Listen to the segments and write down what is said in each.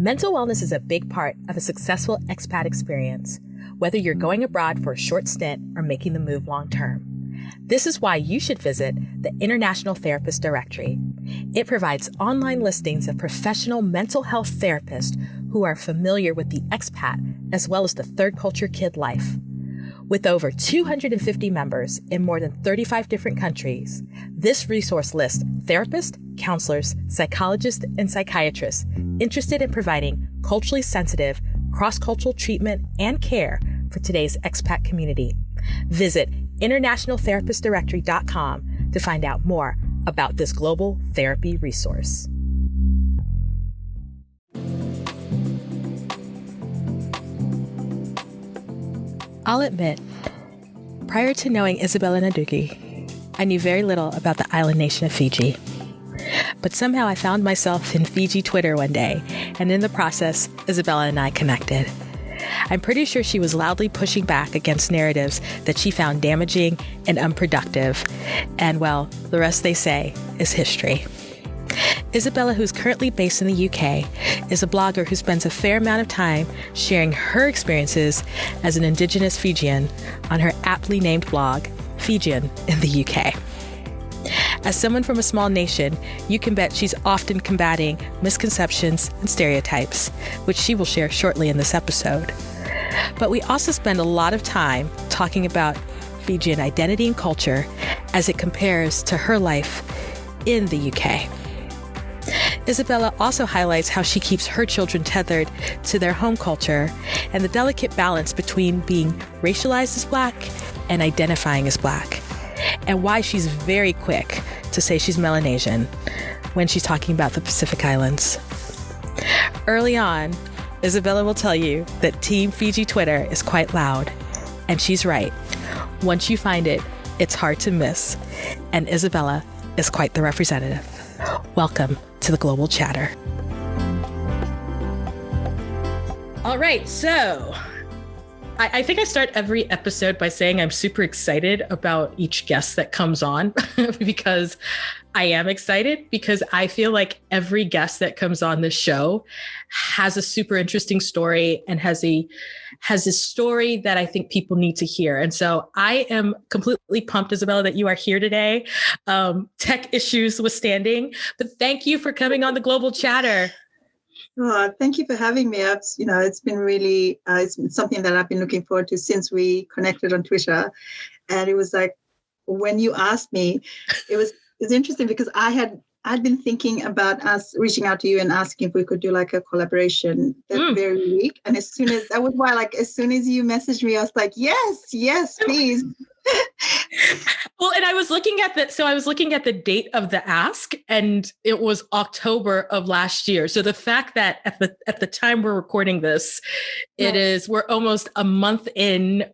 Mental wellness is a big part of a successful expat experience, whether you're going abroad for a short stint or making the move long term. This is why you should visit the International Therapist Directory. It provides online listings of professional mental health therapists who are familiar with the expat as well as the third culture kid life. With over 250 members in more than 35 different countries, this resource lists therapists, counselors, psychologists, and psychiatrists interested in providing culturally sensitive, cross-cultural treatment and care for today's expat community. Visit internationaltherapistdirectory.com to find out more about this global therapy resource. I'll admit, prior to knowing Isabella Naiduki, I knew very little about the island nation of Fiji. But somehow I found myself in Fiji Twitter one day, and in the process, Isabella and I connected. I'm pretty sure she was loudly pushing back against narratives that she found damaging and unproductive. And well, the rest, they say, is history. Isabella, who's currently based in the UK, is a blogger who spends a fair amount of time sharing her experiences as an Indigenous Fijian on her aptly named blog, Fijian in the UK. As someone from a small nation, you can bet she's often combating misconceptions and stereotypes, which she will share shortly in this episode. But we also spend a lot of time talking about Fijian identity and culture as it compares to her life in the UK. Isabella also highlights how she keeps her children tethered to their home culture and the delicate balance between being racialized as Black and identifying as Black, and why she's very quick to say she's Melanesian when she's talking about the Pacific Islands. Early on, Isabella will tell you that Team Fiji Twitter is quite loud, and she's right. Once you find it, it's hard to miss, and Isabella is quite the representative. Welcome to the Global Chatter. All right, so I think I start every episode by saying I'm super excited about each guest that comes on because I am excited because I feel like every guest that comes on this show has a super interesting story and has a story that I think people need to hear. And so I am completely pumped, Isabella, that you are here today. Tech issues withstanding, but thank you for coming on the Global Chatter. Oh, thank you for having me. It's been really, it's been something that I've been looking forward to since we connected on Twitter. And it was like, when you asked me, it's interesting because I'd been thinking about us reaching out to you and asking if we could do like a collaboration that very week. And as soon as you messaged me, I was like, yes, please. Well, and I was looking at the date of the ask, and it was October of last year. So the fact that at the time we're recording this, we're almost a month in.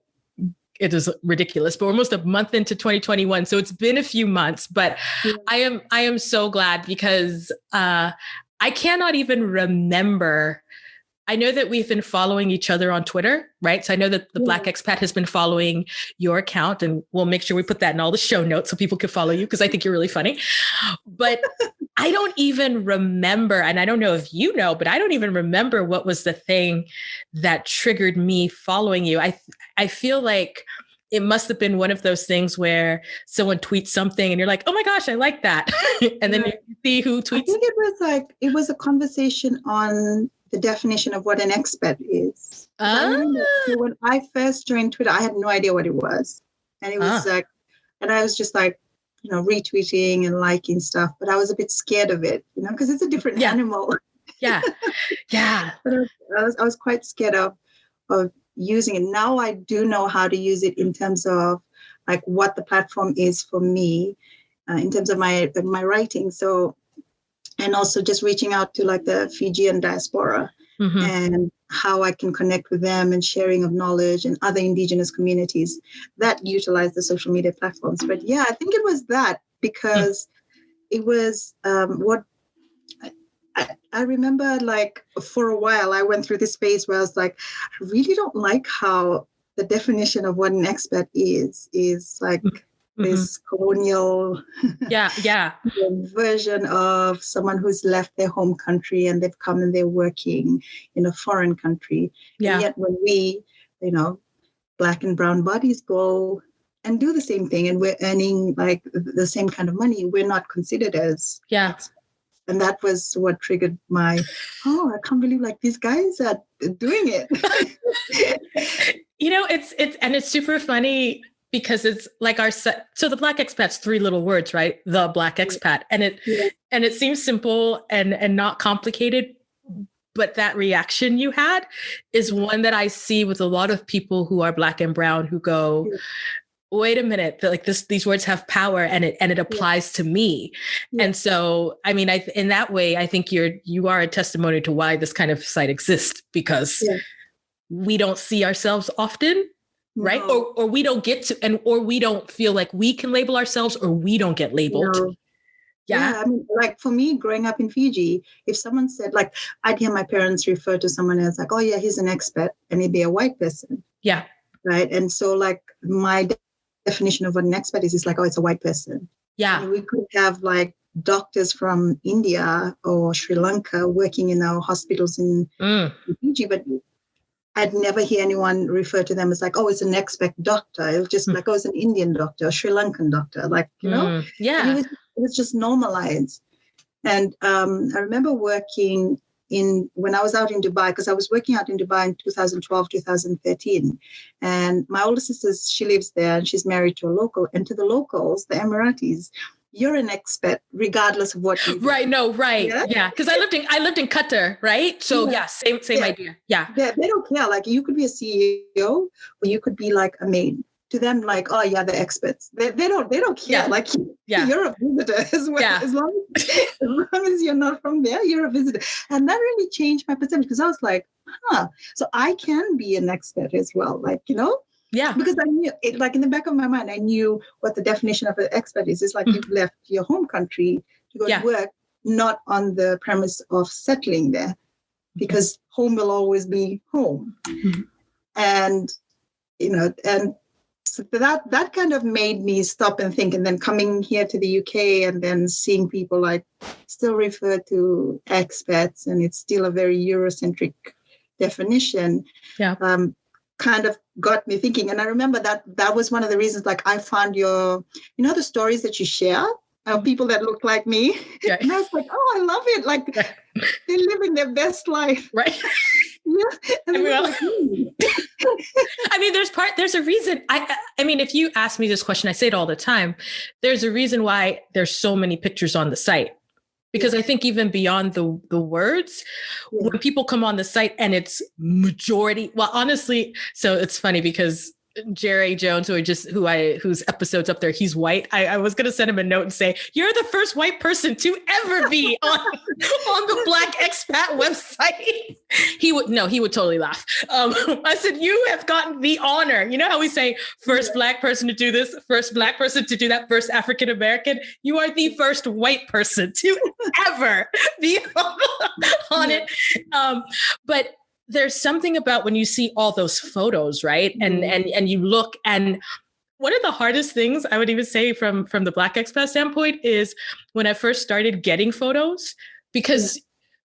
It is ridiculous, but we're almost a month into 2021. So it's been a few months, but I am so glad because I cannot even remember. I know that we've been following each other on Twitter, right? So I know that the Black Expat has been following your account, and we'll make sure we put that in all the show notes so people can follow you because I think you're really funny. But I don't even remember, and I don't know if you know, but I don't even remember what was the thing that triggered me following you. I feel like it must have been one of those things where someone tweets something and you're like, oh my gosh, I like that. And then you see who tweets. I think it was a conversation on the definition of what an expat is. When I first joined Twitter, I had no idea what it was. And it was and I was just like, retweeting and liking stuff, but I was a bit scared of it, because it's a different animal. Yeah. But I was quite scared of using it. Now I do know how to use it in terms of like what the platform is for me, in terms of my writing. So, and also just reaching out to like the Fijian diaspora and how I can connect with them and sharing of knowledge and other Indigenous communities that utilize the social media platforms. But yeah, I think it was that because it was what I remember, like for a while, I went through this phase where I was like, I really don't like how the definition of what an expat is like this colonial version of someone who's left their home country and they've come and they're working in a foreign country. And yet when we, Black and brown bodies go and do the same thing and we're earning like the same kind of money, we're not considered as and that was what triggered my, I can't believe like these guys are doing it. It's super funny because it's like so the Black expat's 3 little words, right? The Black expat. And it seems simple and not complicated, but that reaction you had is one that I see with a lot of people who are Black and brown who go, wait a minute, like these words have power and it applies to me. And so, I mean, in that way, I think you are a testimony to why this kind of site exists, because we don't see ourselves often, right? Or we don't get to, or we don't feel like we can label ourselves, or we don't get labeled. No. Yeah, I mean, like for me, growing up in Fiji, if someone said, like, I'd hear my parents refer to someone as like, oh yeah, he's an expat, and he'd be a white person. Yeah. Right. And so like my definition of what an expat is like, oh, it's a white person. Yeah. And we could have like doctors from India or Sri Lanka working in our hospitals in Fiji, but I'd never hear anyone refer to them as like, oh, it's an expat doctor. It was just like, oh, it's an Indian doctor, a Sri Lankan doctor, like, Yeah. It was just normalized. And I remember working when I was out in Dubai, because I was working out in Dubai in 2012, 2013. And my older sister, she lives there and she's married to a local. And to the locals, the Emiratis, you're an expat regardless of what you do. Right. No, right. Yeah. Because I lived in Qatar, right? So same idea. Yeah. They don't care. Like you could be a CEO or you could be like a maid. To them, like, oh yeah, they're experts. They don't care. Yeah. Like you're a visitor as well. Yeah. As long as you're not from there, you're a visitor. And that really changed my perception, because I was like, so I can be an expert as well. Like, Yeah. Because I knew it, like in the back of my mind, I knew what the definition of an expert is. It's like you've left your home country to go to work, not on the premise of settling there, because home will always be home. And so that kind of made me stop and think. And then coming here to the UK and then seeing people like still refer to expats, and it's still a very Eurocentric definition, kind of got me thinking. And I remember that was one of the reasons, like I found your, the stories that you share of people that look like me. Yeah. And I was like, oh, I love it. Like they're living their best life. Right. Yeah. And I mean, there's a reason. I mean, if you ask me this question, I say it all the time. There's a reason why there's so many pictures on the site, because I think even beyond the words, when people come on the site and it's majority, well, honestly, so it's funny because Jerry Jones, whose episode's up there, he's white. I was going to send him a note and say, you're the first white person to ever be on the Black Expat website. He would totally laugh. I said, you have gotten the honor. You know how we say first Black person to do this, first Black person to do that, first African-American? You are the first white person to ever be on it. But there's something about when you see all those photos, right? And you look, and one of the hardest things I would even say from the Black expat standpoint is when I first started getting photos, because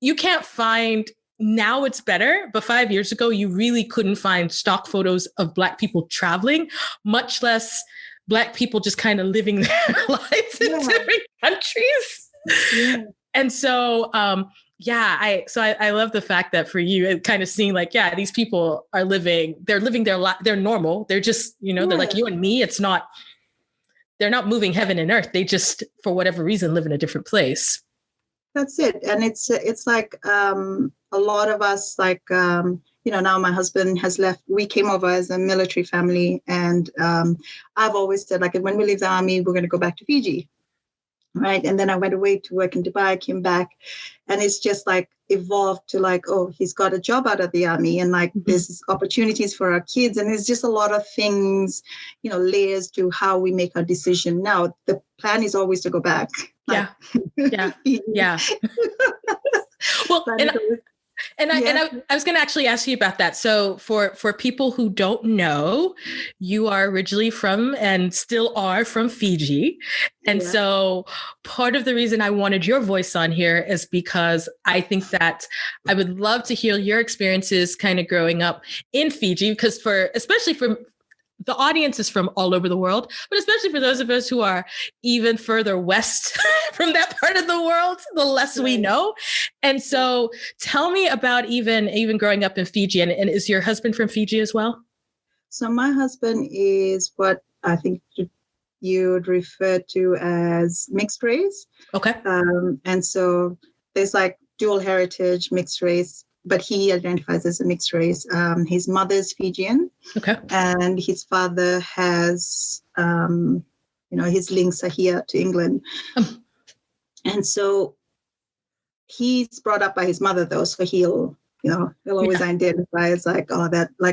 you can't find, now it's better, but 5 years ago, you really couldn't find stock photos of Black people traveling, much less Black people just kind of living their lives in different countries. Yeah. And so, I love the fact that for you, it kind of seeing like, these people are living their life. They're normal. They're just, they're like you and me. They're not moving heaven and earth. They just, for whatever reason, live in a different place. That's it. And it's like a lot of us, like, now my husband has left. We came over as a military family. And I've always said, like, when we leave the army, we're going to go back to Fiji. Right. And then I went away to work in Dubai, came back, and it's just like evolved to like, oh, he's got a job out of the army, and like there's opportunities for our kids. And there's just a lot of things, layers to how we make our decision. Now, the plan is always to go back. Yeah. Well, And I was going to actually ask you about that. So for people who don't know, you are originally from and still are from Fiji. And so part of the reason I wanted your voice on here is because I think that I would love to hear your experiences kind of growing up in Fiji, because especially for the audience is from all over the world, but especially for those of us who are even further west from that part of the world, the less we know. And so tell me about even growing up in Fiji. And is your husband from Fiji as well? So my husband is what I think you'd refer to as mixed race. Okay. And so there's like dual heritage, mixed race, but he identifies as a mixed race. His mother's Fijian. Okay. And his father has, his links are here to England. And so he's brought up by his mother, though, so he'll always identify as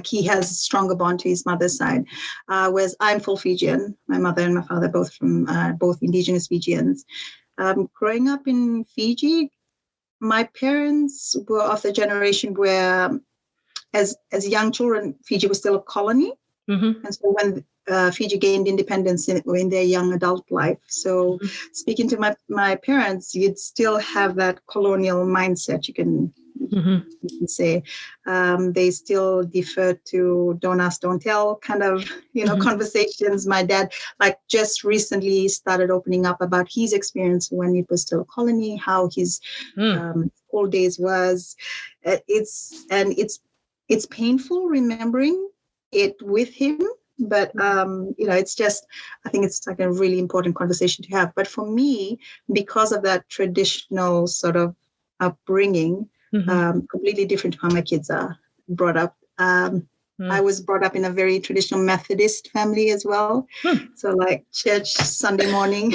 he has a stronger bond to his mother's side. Whereas I'm full Fijian. My mother and my father both from both Indigenous Fijians. Growing up in Fiji, my parents were of the generation where, as young children, Fiji was still a colony. Mm-hmm. And so when Fiji gained independence in their young adult life. So speaking to my parents, you'd still have that colonial mindset, you can say. They still defer to don't ask, don't tell kind of, conversations. My dad just recently started opening up about his experience when it was still a colony, how his school days was. It's painful remembering it with him, but it's just, I think it's like a really important conversation to have. But for me, because of that traditional sort of upbringing, completely different to how my kids are brought up. I was brought up in a very traditional Methodist family as well. So like church Sunday morning,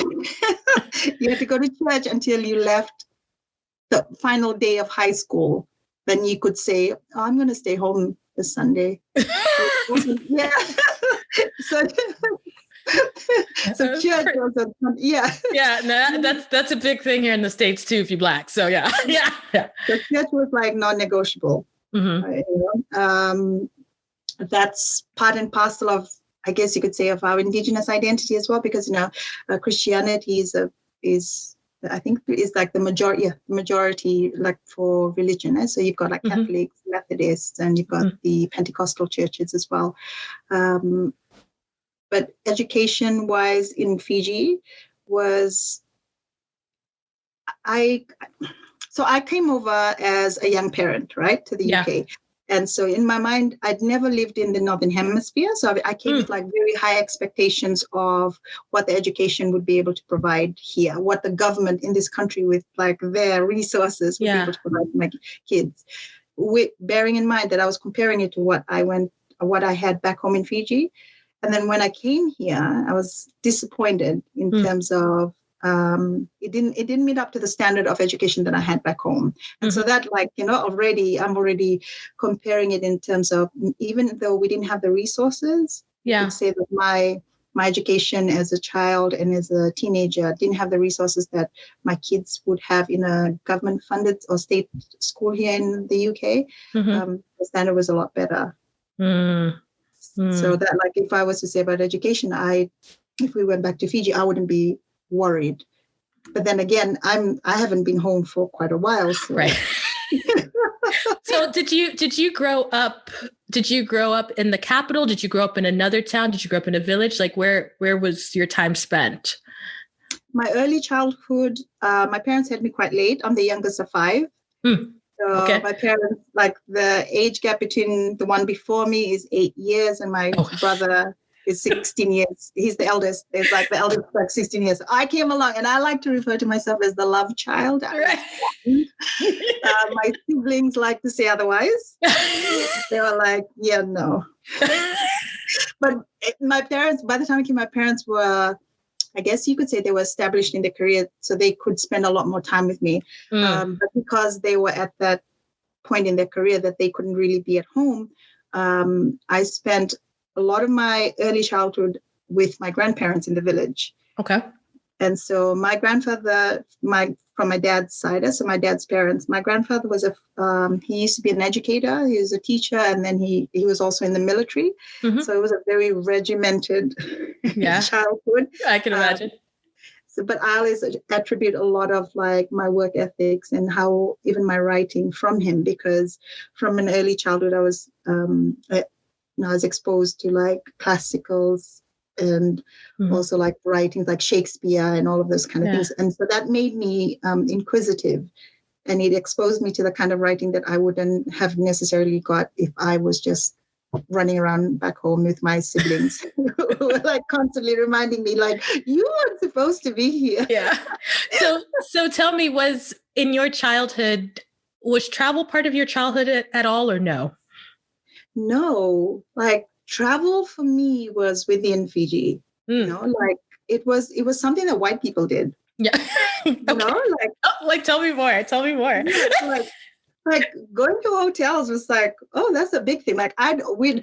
you had to go to church until you left the final day of high school. Then you could say, I'm going to stay home this Sunday. Yeah. So church was that's a big thing here in the States too, if you're Black. So yeah. So church was like non-negotiable. That's part and parcel of, I guess you could say, of our Indigenous identity as well, because Christianity is I think is like the majority like for religion. So you've got like Catholics, Methodists, and you've got the Pentecostal churches as well. But education-wise in Fiji I came over as a young parent, right, to the UK. And so in my mind, I'd never lived in the Northern Hemisphere. So I came with like very high expectations of what the education would be able to provide here, what the government in this country with like their resources would be able to provide for my kids. Bearing in mind that I was comparing it to what I had back home in Fiji. And then when I came here, I was disappointed in terms of it didn't meet up to the standard of education that I had back home. And so that I'm already comparing it in terms of, even though we didn't have the resources, I would say that my education as a child and as a teenager didn't have the resources that my kids would have in a government funded or state school here in the UK. The standard was a lot better. So that if I was to say about education, if we went back to Fiji, I wouldn't be worried. But then again, I haven't been home for quite a while. So. Right. So did you grow up in the capital? Did you grow up in another town? Did you grow up in a village? Like where was your time spent? My early childhood, my parents had me quite late. I'm the youngest of 5. So my parents, the age gap between the one before me is 8 years, and my brother is 16 years. He's the eldest. It's like the eldest, 16 years. I came along, and I like to refer to myself as the love child. Right. My siblings like to say otherwise. They were like, yeah, no. But my parents, by the time I came, my parents were, I guess you could say, they were established in their career, so they could spend a lot more time with me. But because they were at that point in their career that they couldn't really be at home, I spent a lot of my early childhood with my grandparents in the village. Okay. And so my grandfather, from my dad's side, so my dad's parents, my grandfather was he used to be an educator. He was a teacher, and then he was also in the military. Mm-hmm. So it was a very regimented childhood. I can imagine. But I always attribute a lot of like my work ethics and how even my writing from him, because from an early childhood I was exposed to like classicals and also like writings like Shakespeare and all of those kind of things. And so that made me inquisitive, and it exposed me to the kind of writing that I wouldn't have necessarily got if I was just running around back home with my siblings who were like constantly reminding me like, you weren't supposed to be here. Yeah. So tell me, was in your childhood, was travel part of your childhood at all, or no? No, like travel for me was within Fiji. You know, like it was something that white people did. Yeah. You know, like tell me more. Yeah, like going to hotels was like, oh, that's a big thing. Like going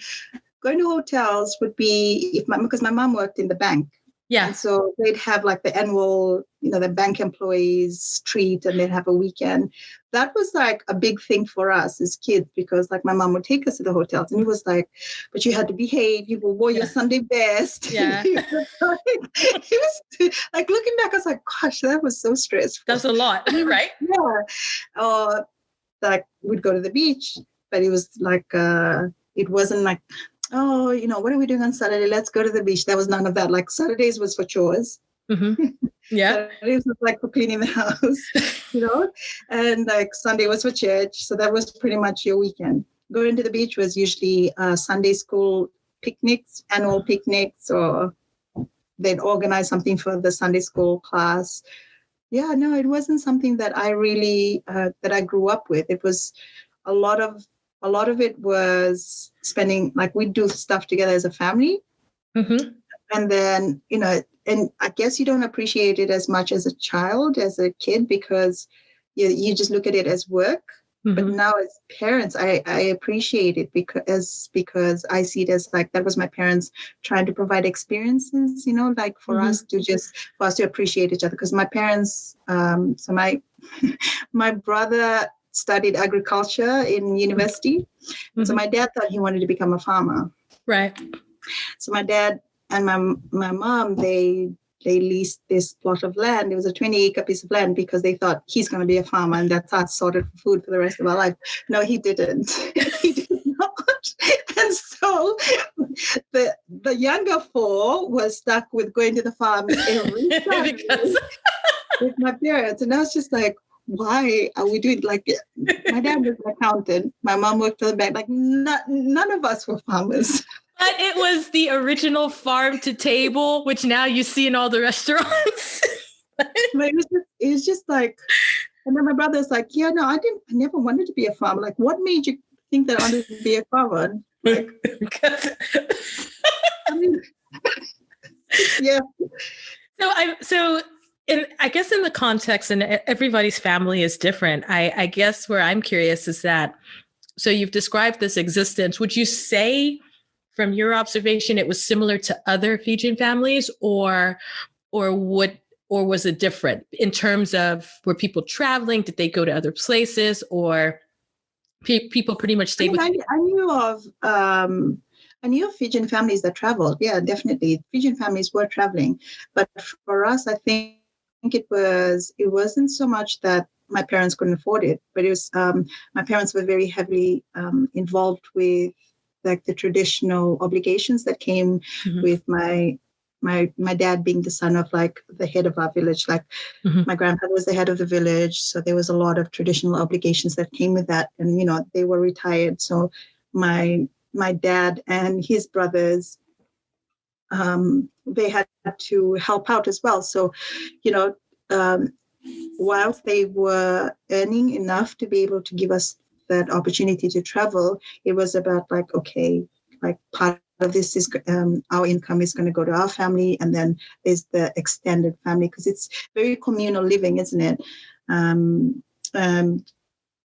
to hotels would be because my mom worked in the bank. Yeah. And so they'd have like the annual, the bank employees treat, and they'd have a weekend. That was like a big thing for us as kids, because like my mom would take us to the hotels, and it was like, but you had to behave. You wore your Sunday best. Yeah. It was like looking back, I was like, gosh, that was so stressful. That's a lot, right? Yeah. Like we'd go to the beach, but it was like it wasn't like, oh, what are we doing on Saturday? Let's go to the beach. There was none of that. Like Saturdays was for chores. Mm-hmm. Yeah. Saturdays was like for cleaning the house, and like Sunday was for church. So that was pretty much your weekend. Going to the beach was usually Sunday school picnics, annual picnics, or they'd organize something for the Sunday school class. Yeah, no, it wasn't something that I really that I grew up with. It was a lot of it was spending, like we'd do stuff together as a family. Mm-hmm. And then, and I guess you don't appreciate it as much as a kid, because you just look at it as work. Mm-hmm. But now as parents, I appreciate it because I see it as like, that was my parents trying to provide experiences, like for us to appreciate each other. Because my parents, so my brother studied agriculture in university. Mm-hmm. So my dad thought he wanted to become a farmer. Right. So my dad and my mom, they leased this plot of land. It was a 20-acre piece of land because they thought he's going to be a farmer, and that's us sorted for food for the rest of our life. No, he didn't. He did not. And so the younger four was stuck with going to the farm every Saturday with my parents. And I was just like, why are we doing like my dad was an accountant, my mom worked for the bank, like none of us were farmers. But it was the original farm to table, which now you see in all the restaurants. But it was just like, and then my brother's like, yeah, no, I never wanted to be a farmer. Like, what made you think that I wanted to be a farmer? Like, I mean, yeah. I guess in the context, and everybody's family is different. I guess where I'm curious is that, so you've described this existence. Would you say, from your observation, it was similar to other Fijian families, or was it different in terms of, were people traveling? Did they go to other places, or people pretty much stayed with you? I knew of Fijian families that traveled. Yeah, definitely. Fijian families were traveling. But for us, I think it wasn't so much that my parents couldn't afford it, but it was my parents were very heavily involved with like the traditional obligations that came with my dad being the son of like the head of our village. Like my grandfather was the head of the village, so there was a lot of traditional obligations that came with that, and they were retired. So my dad and his brothers, they had to help out as well. So whilst they were earning enough to be able to give us that opportunity to travel, it was about like, okay, like part of this is our income is going to go to our family, and then there's the extended family, because it's very communal living, isn't it?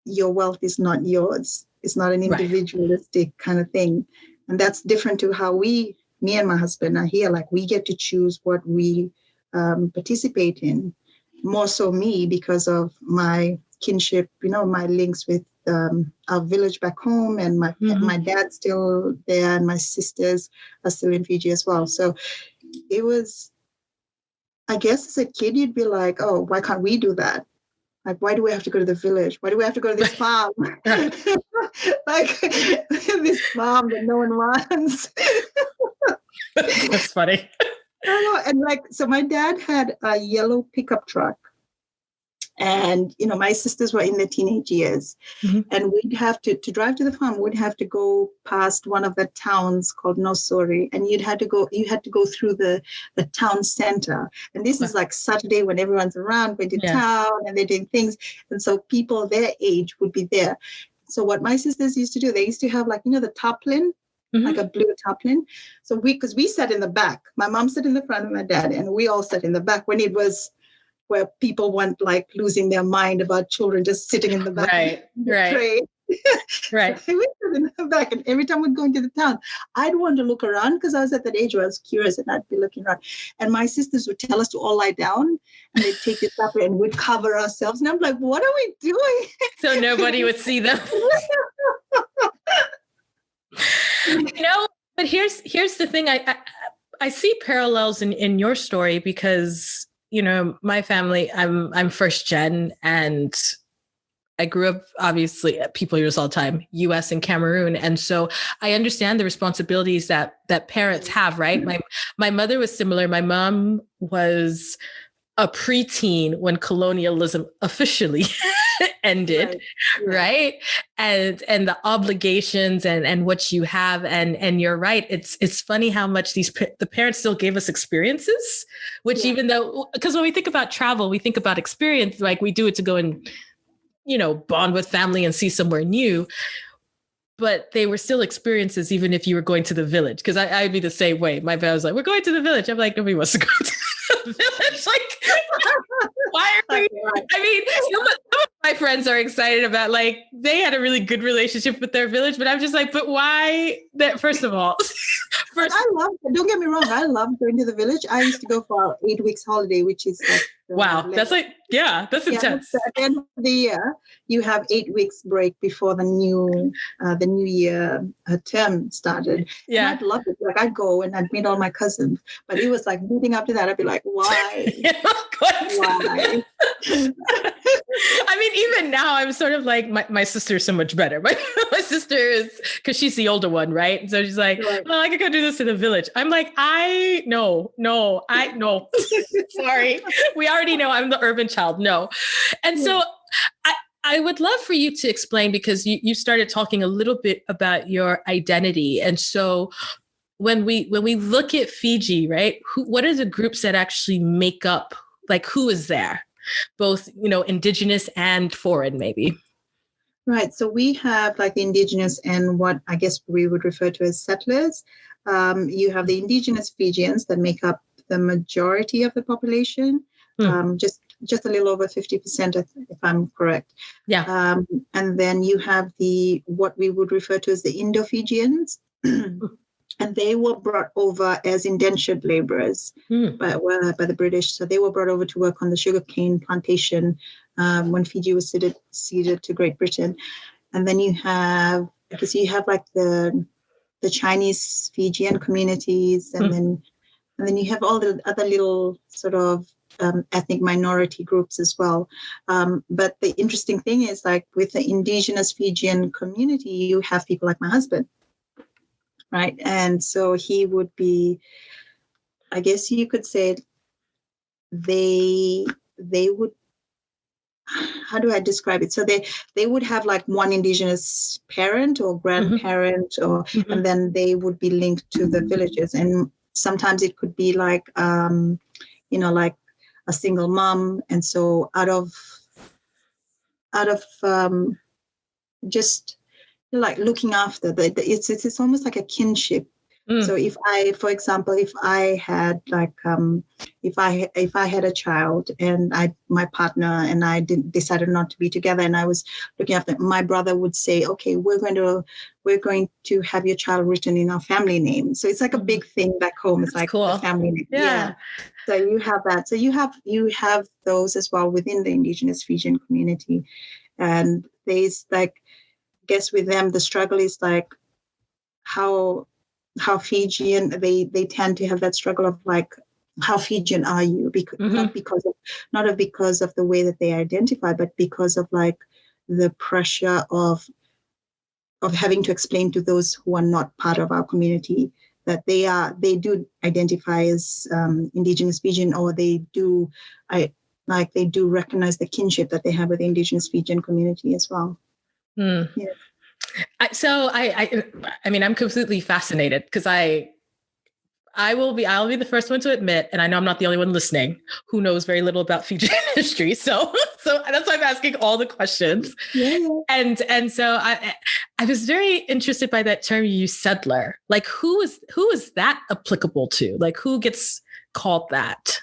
Your wealth is not yours. It's not an individualistic kind of thing. And that's different to how me and my husband are here. Like, we get to choose what we participate in. More so me, because of my kinship, my links with our village back home, and my dad's still there, and my sisters are still in Fiji as well. So it was, I guess as a kid, you'd be like, oh, why can't we do that? Like, why do we have to go to the village? Why do we have to go to this farm? Like this farm that no one wants. That's funny. I know. And so my dad had a yellow pickup truck. And, my sisters were in their teenage years. And we'd have to drive to the farm, we'd have to go past one of the towns called Nosori. And you had to go through the town center. And this is like Saturday when everyone's around, going to town and they're doing things. And so people their age would be there. So what my sisters used to do, they used to have the tarpaulin, like a blue tarpaulin. So because we sat in the back, my mom sat in the front of my dad, and we all sat in the back when it was where people weren't like losing their mind about children just sitting in the back. Right. So we sat in the back, and every time we'd go into the town, I'd want to look around because I was at that age where I was curious, and I'd be looking around. And my sisters would tell us to all lie down, and they'd take this up and we'd cover ourselves. And I'm like, what are we doing? So nobody would see them. But here's the thing. I see parallels in your story because my family, I'm first gen, and I grew up, obviously, people use all the time, US and Cameroon. And so I understand the responsibilities that parents have, right? My mother was similar. My mom was a preteen when colonialism officially ended, right? And the obligations and what you have, and you're right. It's funny how much the parents still gave us experiences, which even though, because when we think about travel, we think about experience, like we do it to go and, bond with family and see somewhere new. But they were still experiences, even if you were going to the village. Because I'd be the same way. My dad was like, we're going to the village. I'm like, nobody wants to go to the village. Like, why are we? I mean, some of my friends are excited about, like, they had a really good relationship with their village. But I'm just like, but why? That first of all. I love it. Don't get me wrong. I love going to the village. I used to go for 8 weeks holiday, which is like, wow. That's like, that's intense. At the end of the year, you have 8 weeks break before the new year term started. Yeah. And I'd love it. Like, I'd go and I'd meet all my cousins. But it was like leading up to that, I'd be like, why? Why? I mean, even now I'm sort of like, my sister's so much better. My sister is, because she's the older one, right? So she's like, well, I could go do this in the village. I'm like, no. Sorry. We already know I'm the urban child. No. And so I would love for you to explain, because you started talking a little bit about your identity. And so when we look at Fiji, right, what are the groups that actually make up, like, who is there? Both, Indigenous and foreign, maybe. Right. So we have like the Indigenous and what I guess we would refer to as settlers. You have the Indigenous Fijians that make up the majority of the population, just a little over 50%, if I'm correct. Yeah. And then you have what we would refer to as the Indo-Fijians. And they were brought over as indentured laborers by the British. So they were brought over to work on the sugarcane plantation when Fiji was ceded to Great Britain. And then you have like the Chinese Fijian communities, and then you have all the other little sort of ethnic minority groups as well. But the interesting thing is, like, with the Indigenous Fijian community, you have people like my husband. Right. And so he would be, I guess you could say, they would, how do I describe it? So they would have like one Indigenous parent or grandparent, and then they would be linked to the villages. And sometimes it could be like, like a single mom. And so out of just like looking after it's almost like a kinship So if I, for example, if I had like, if I had a child and my partner and I decided not to be together, and I was looking after, my brother would say, okay, we're going to have your child written in our family name. So it's like a big thing back home. It's like cool. the family name. Yeah. So you have that. So you have those as well within the Indigenous Fijian community. And there's like, I guess with them, the struggle is like how Fijian, they tend to have that struggle of like, how Fijian are you? Because not because of the way that they identify, but because of like the pressure of having to explain to those who are not part of our community that they do identify as Indigenous Fijian, or they do recognize the kinship that they have with the Indigenous Fijian community as well. Yeah. I mean, I'm completely fascinated because I'll be the first one to admit, and I know I'm not the only one listening who knows very little about Fijian history. So that's why I'm asking all the questions. Yeah. And so I was very interested by that term you used, settler. Like who is that applicable to? Like who gets called that?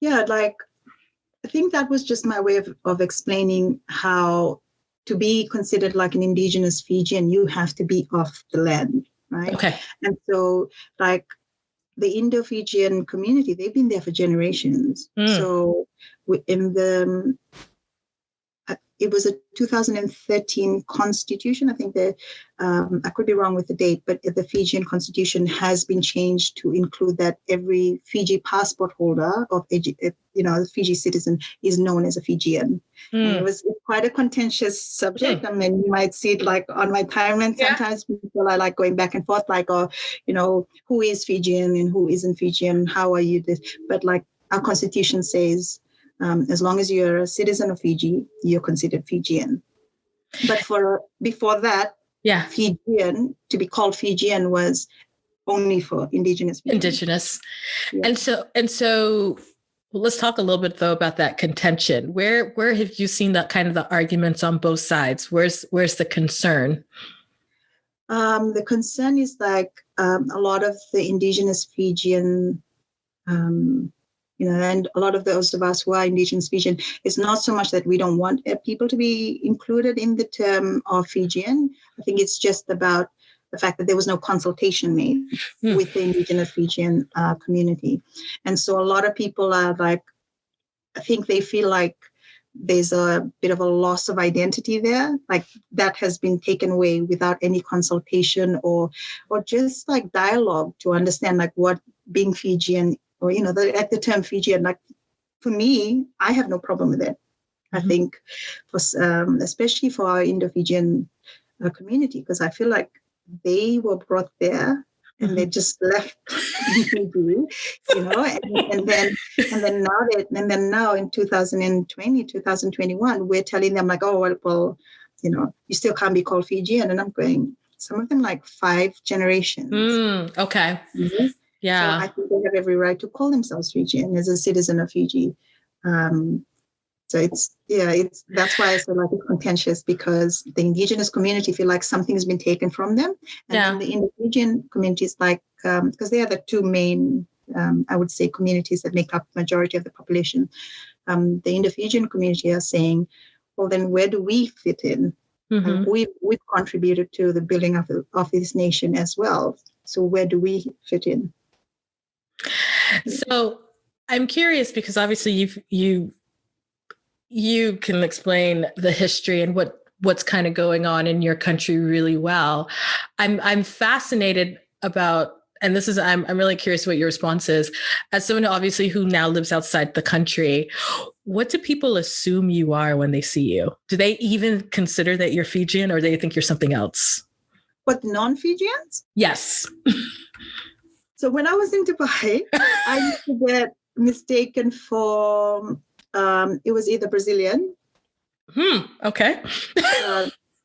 Yeah, like I think that was just my way of explaining how to be considered like an Indigenous Fijian, you have to be off the land, right? Okay. And so like the Indo-Fijian community, they've been there for generations. So it was a 2013 constitution. I think I could be wrong with the date, but the Fijian constitution has been changed to include that every Fiji passport holder of a Fiji citizen is known as a Fijian. And it was quite a contentious subject. I mean, you might see it like on my timeline. Sometimes people are like going back and forth, like, who is Fijian and who isn't Fijian? How are you this? But like our constitution says, as long as you're a citizen of Fiji, you're considered Fijian. But before that, Fijian, to be called Fijian, was only for Indigenous Fijian. Indigenous. Yeah. And so let's talk a little bit though about that contention. Where have you seen that kind of the arguments on both sides? Where's the concern? The concern is like a lot of the Indigenous Fijian and a lot of those of us who are Indigenous Fijian, it's not so much that we don't want people to be included in the term of Fijian. I think it's just about the fact that there was no consultation made with the Indigenous Fijian community. And so a lot of people are like, I think they feel like there's a bit of a loss of identity there, like that has been taken away without any consultation or just like dialogue to understand like what being Fijian, or the term Fijian, like for me, I have no problem with it. I think, especially for our Indo-Fijian community, because I feel like they were brought there and they just left Fiji, and then now in 2020, 2021, we're telling them like, oh well, you still can't be called Fijian, and I'm going, some of them like 5 generations. Okay. Mm-hmm. Yeah. So I think they have every right to call themselves Fijian as a citizen of Fiji. So that's why I say like it's contentious, because the Indigenous community feel like something has been taken from them. And the Indigenous communities, like, because they are the two main, I would say, communities that make up majority of the population. The Indo-Fijian community are saying, well, then where do we fit in? We've contributed to the building of this nation as well. So where do we fit in? So I'm curious, because obviously you can explain the history and what's kind of going on in your country really well. I'm fascinated about, and this is, I'm really curious what your response is, as someone who now lives outside the country. What do people assume you are when they see you? Do they even consider that you're Fijian, or do they think you're something else? What, non-Fijians? Yes. So when I was in Dubai, I used to get mistaken for, it was either Brazilian. Okay.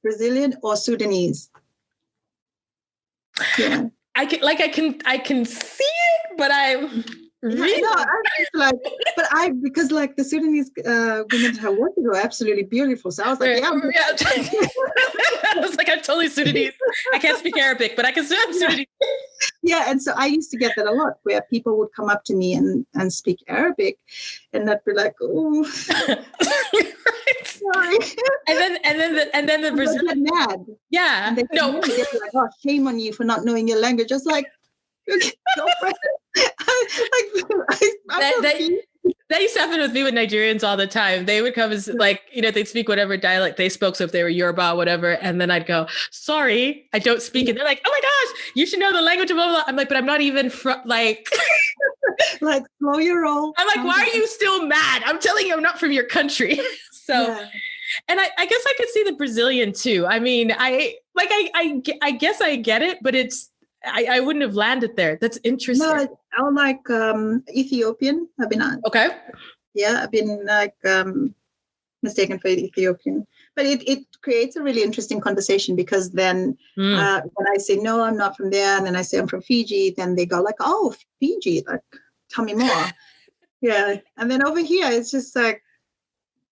Brazilian or Sudanese. Yeah. I can see it, but I'm really because like the Sudanese women that I worked with were absolutely beautiful. So I was like, I was like, I'm totally Sudanese. I can't speak Arabic, but I can still Sudanese. Yeah, and so I used to get that a lot, where people would come up to me and speak Arabic, and I'd be like, "Oh, sorry," and then the and Brazilian, they'd get mad. yeah, And they'd be like, "Oh, shame on you for not knowing your language." Just like, okay, go for it. That used to happen with me with Nigerians all the time. They would come as like, they'd speak whatever dialect they spoke. So if they were Yoruba, whatever. And then I'd go, sorry, I don't speak. And they're like, oh my gosh, you should know the language of blah, blah, blah. I'm like, but I'm not even like, like slow your roll. I'm like, why are you still mad? I'm telling you, I'm not from your country. So, and I guess I could see the Brazilian too. I mean, I guess I get it, but I wouldn't have landed there. That's interesting. No, I like Ethiopian. I've been okay. Yeah, I've been like mistaken for Ethiopian, but it creates a really interesting conversation, because then when I say no, I'm not from there, and then I say I'm from Fiji, then they go like, oh, Fiji, like tell me more. Yeah, and then over here it's just like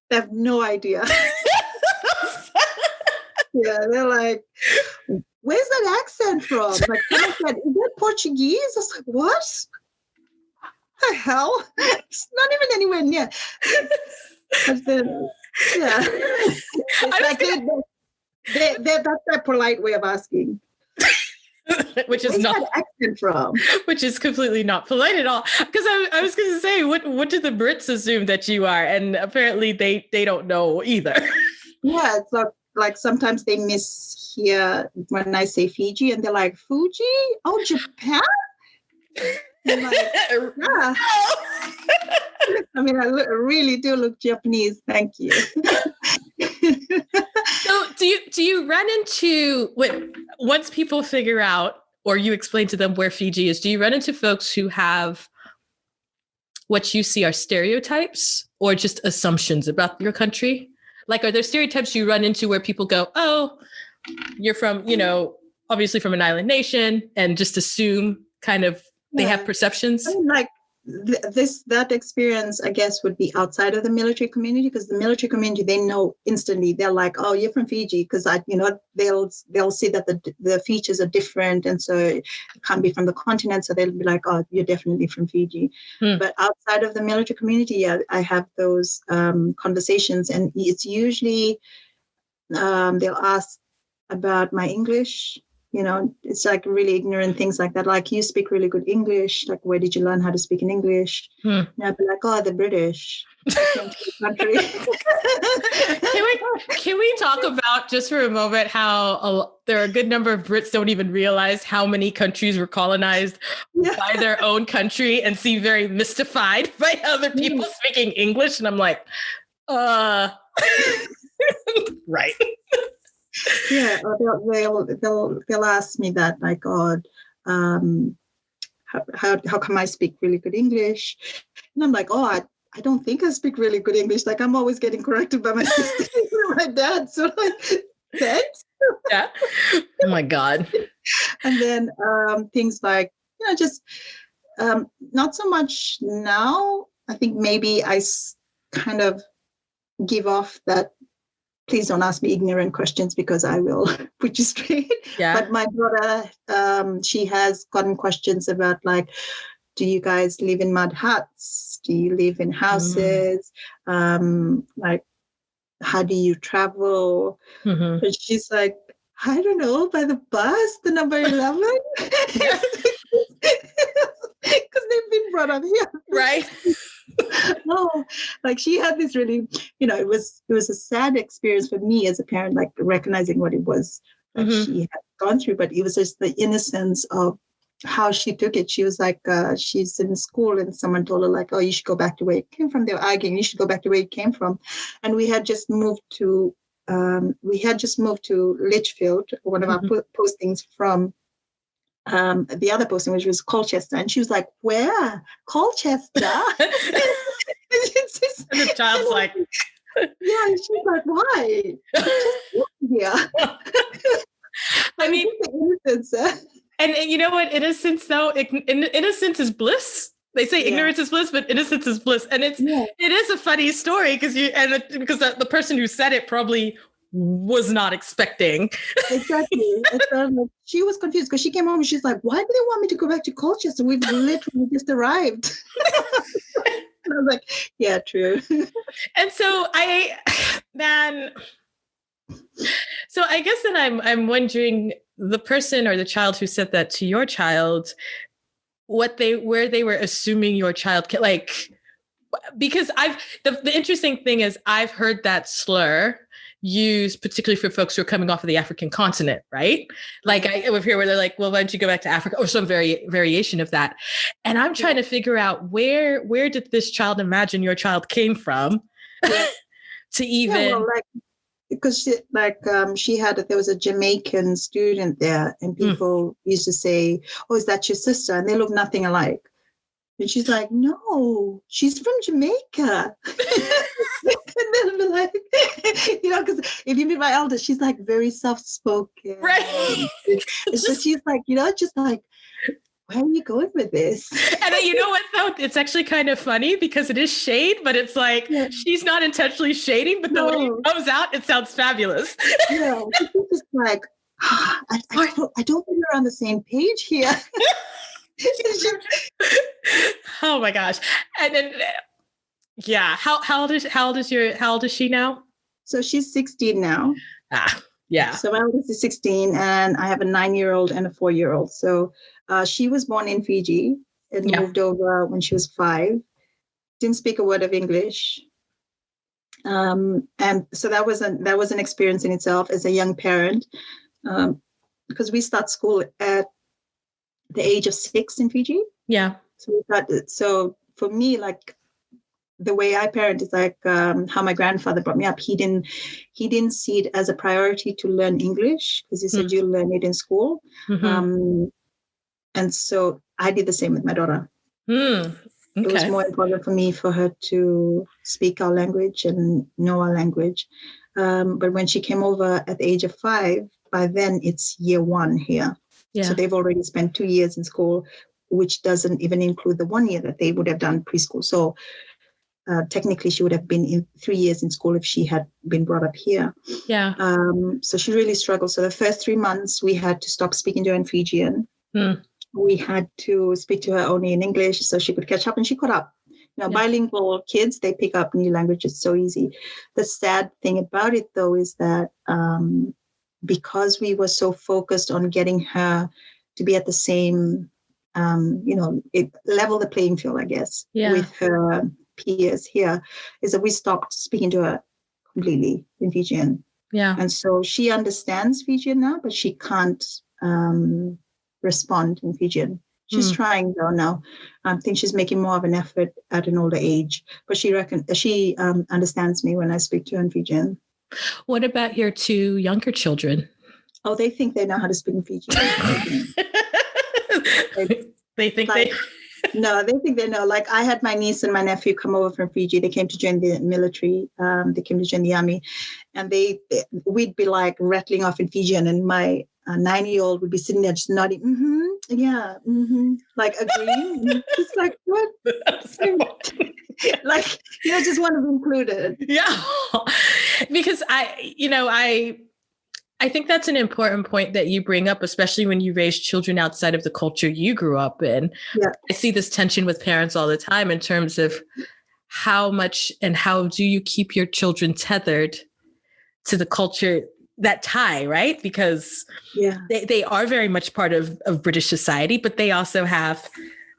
they have no idea. Yeah, they're like, where's that accent from? Like, someone said, is that Portuguese? I was like, what? The hell? It's not even anywhere near. But then, yeah. That's their polite way of asking. Which is not accent from. Which is completely not polite at all. Because I was going to say, what do the Brits assume that you are? And apparently they don't know either. Yeah, it's like sometimes they mishear when I say Fiji, and they're like, Fuji? Oh, Japan? I'm like, yeah. I mean, I really do look Japanese. Thank you. So do you run into once people figure out, or you explain to them where Fiji is, do you run into folks who have what you see are stereotypes or just assumptions about your country? Like, are there stereotypes you run into where people go, oh, you're from, obviously from an island nation, and just assume kind of they have perceptions? I mean, like that experience, I guess, would be outside of the military community, because the military community, they know instantly. They're like, oh, you're from Fiji, because they'll see that the features are different, and so it can't be from the continent. So they'll be like, oh, you're definitely from Fiji. But outside of the military community, yeah, I have those conversations, and it's usually they'll ask about my English. It's like really ignorant things like that. Like, you speak really good English. Like, where did you learn how to speak in English? And I'd be like, oh, the British. Came to the country. Can we talk about, just for a moment, how there are a good number of Brits don't even realize how many countries were colonized by their own country, and seem very mystified by other people speaking English. And I'm like, right. Yeah, they'll ask me that, like, God, how come I speak really good English? And I'm like, oh, I don't think I speak really good English. Like, I'm always getting corrected by my sister and my dad. So like, thanks. Yeah. Oh my God. And then things like, just not so much now. I think maybe I kind of give off that, please don't ask me ignorant questions, because I will put you straight. Yeah. But my daughter, she has gotten questions about, like, do you guys live in mud huts? Do you live in houses? Like, how do you travel? And she's like, I don't know, by the bus, the number 11. Because they've been brought up here. Right. No, like, she had this really, it was a sad experience for me as a parent, like, recognizing what it was that she had gone through, but it was just the innocence of how she took it. She was like, she's in school, and someone told her, like, oh, you should go back to where you came from. They were arguing, you should go back to where you came from. And we had just moved to Litchfield, one of our postings from the other posting, which was Colchester, and she was like, where? Colchester? And the child's like, yeah, and she's like, why? Yeah. I mean, innocence. And you know what? Innocence, though, innocence is bliss. They say ignorance is bliss, but innocence is bliss. And it is a funny story, because the person who said it probably was not expecting. Exactly. She was confused because she came home and she's like, why do they want me to go back to Colchester? We've literally just arrived. And I was like, yeah, true. And so I guess then I'm wondering, the person or the child who said that to your child, where they were assuming your child can, like, because the interesting thing is I've heard that slur used particularly for folks who are coming off of the African continent, right? Like I would hear where they're like, well, why don't you go back to Africa, or some variation of that. And I'm trying to figure out where did this child imagine your child came from to even because there was a Jamaican student there, and people used to say, oh, is that your sister? And they look nothing alike. And she's like, no, she's from Jamaica. And then be like, because if you meet my eldest, she's like very soft-spoken. Right. So she's like, just like, where are you going with this? And you know what, though? It's actually kind of funny because it is shade, but it's like, she's not intentionally shading, but the way it comes out, it sounds fabulous. Yeah. She's just like, I don't think we're on the same page here. Oh my gosh. And then how old is she now? So she's 16 now. Yeah. So my oldest is 16 and I have a 9-year-old and a 4-year-old. So she was born in Fiji and moved over when she was 5. Didn't speak a word of English. And so that was an experience in itself as a young parent, because we start school at the age of 6 in Fiji. Yeah. So for me, like the way I parent is like how my grandfather brought me up. He didn't see it as a priority to learn English because he said you'll learn it in school. Mm-hmm. And so I did the same with my daughter. Okay. It was more important for me for her to speak our language and know our language. But when she came over at the age of 5, by then it's year 1 here. Yeah. So they've already spent 2 years in school, which doesn't even include the 1 year that they would have done preschool. So technically she would have been in 3 years in school if she had been brought up here. Yeah. So she really struggled. So the first 3 months we had to stop speaking to her in Fijian. We had to speak to her only in English so she could catch up, and she caught up. Bilingual kids, they pick up new languages so easy. The sad thing about it, though, is that because we were so focused on getting her to be at the same, level the playing field, I guess, with her peers here, is that we stopped speaking to her completely in Fijian. Yeah. And so she understands Fijian now, but she can't respond in Fijian. She's trying though now. I think she's making more of an effort at an older age, but she understands me when I speak to her in Fijian. What about your 2 younger children? Oh, they think they know how to speak in Fijian. They think No, they think they know. Like I had my niece and my nephew come over from Fiji. They came to join the military. They came to join the army, and we'd be like rattling off in Fijian, and my 9-year-old would be sitting there just nodding, like agreeing. Just like, what? Like, just want to be included. Yeah, because I think that's an important point that you bring up, especially when you raise children outside of the culture you grew up in. Yeah. I see this tension with parents all the time in terms of how much and how do you keep your children tethered to the culture, that tie, right? Because they are very much part of British society, but they also have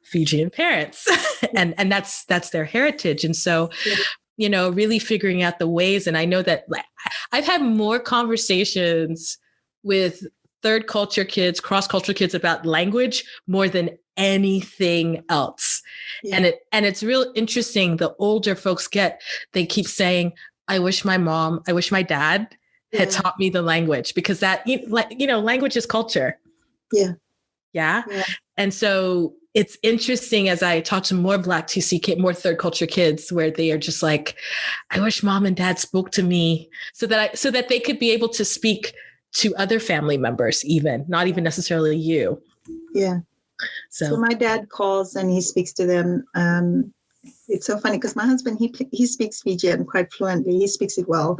Fijian parents and that's their heritage. And so, really figuring out the ways. And I know that I've had more conversations with third culture kids, cross-cultural kids about language more than anything else. Yeah. And it's real interesting. The older folks get, they keep saying, I wish my dad had taught me the language, because that, language is culture. Yeah. Yeah. And so it's interesting as I talk to more Black TC, more third culture kids, where they are just like, I wish mom and dad spoke to me so that they could be able to speak to other family members, even not even necessarily you. Yeah. So my dad calls and he speaks to them. It's so funny because my husband, he speaks Fijian quite fluently. He speaks it well.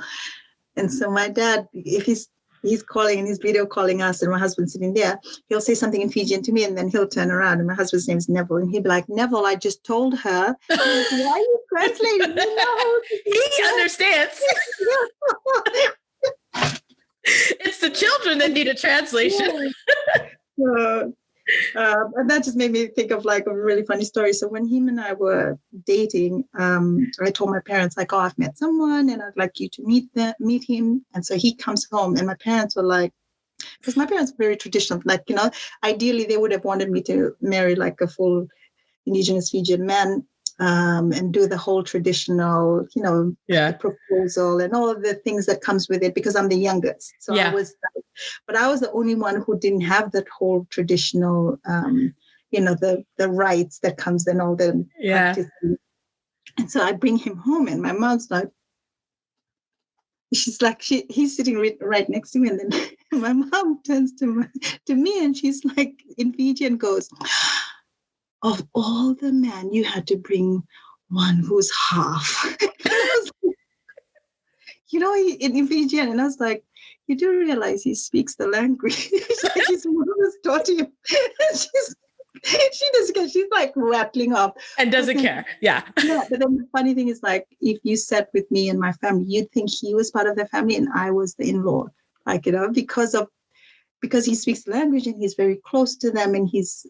And so my dad, if he's calling and he's video calling us and my husband's sitting there, he'll say something in Fijian to me and then he'll turn around and my husband's name is Neville and he'll be like, Neville, I just told her. Like, why are you translating? He understands. It's the children that need a translation. And that just made me think of like a really funny story. So when him and I were dating, I told my parents like, oh, I've met someone and I'd like you to meet him. And so he comes home and my parents were like, because my parents are very traditional, like, you know, ideally they would have wanted me to marry like a full Indigenous Fijian man and do the whole traditional, you know, the proposal and all of the things that comes with it because I'm the youngest. So I was the only one who didn't have that whole traditional, you know, the rites that comes and all the practices. And so I bring him home and my mom's like, she's like, he's sitting right next to me. And then my mom turns to me and she's like in Fiji and goes, of all the men, you had to bring one who's half. You know, in Fijian. And I was like, you do realize he speaks the language. Like his mom has taught him. She doesn't care. She's like rattling off. And doesn't care. Yeah. Yeah. But then the funny thing is like, if you sat with me and my family, you'd think he was part of the family and I was the in-law. Like, you know, because he speaks the language and he's very close to them and he's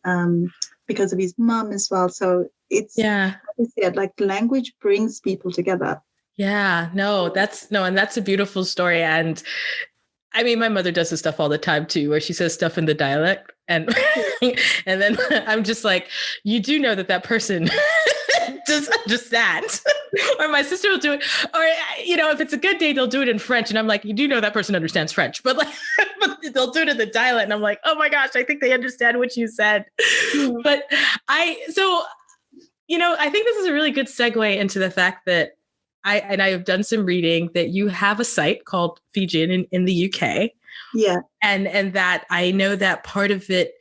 because of his mom as well. So it's like I said, like language brings people together. Yeah, and that's a beautiful story. And I mean, my mother does this stuff all the time too, where she says stuff in the dialect and and then I'm just like, you do know that person does understand. Or my sister will do it, or you know, if it's a good day, they'll do it in French, and I'm like, you do know that person understands French, but like, but they'll do it in the dialect, and I'm like, oh my gosh, I think they understand what you said. But you know, I think this is a really good segue into the fact that I have done some reading that you have a site called Fijian in the UK. Yeah, and that I know that part of it,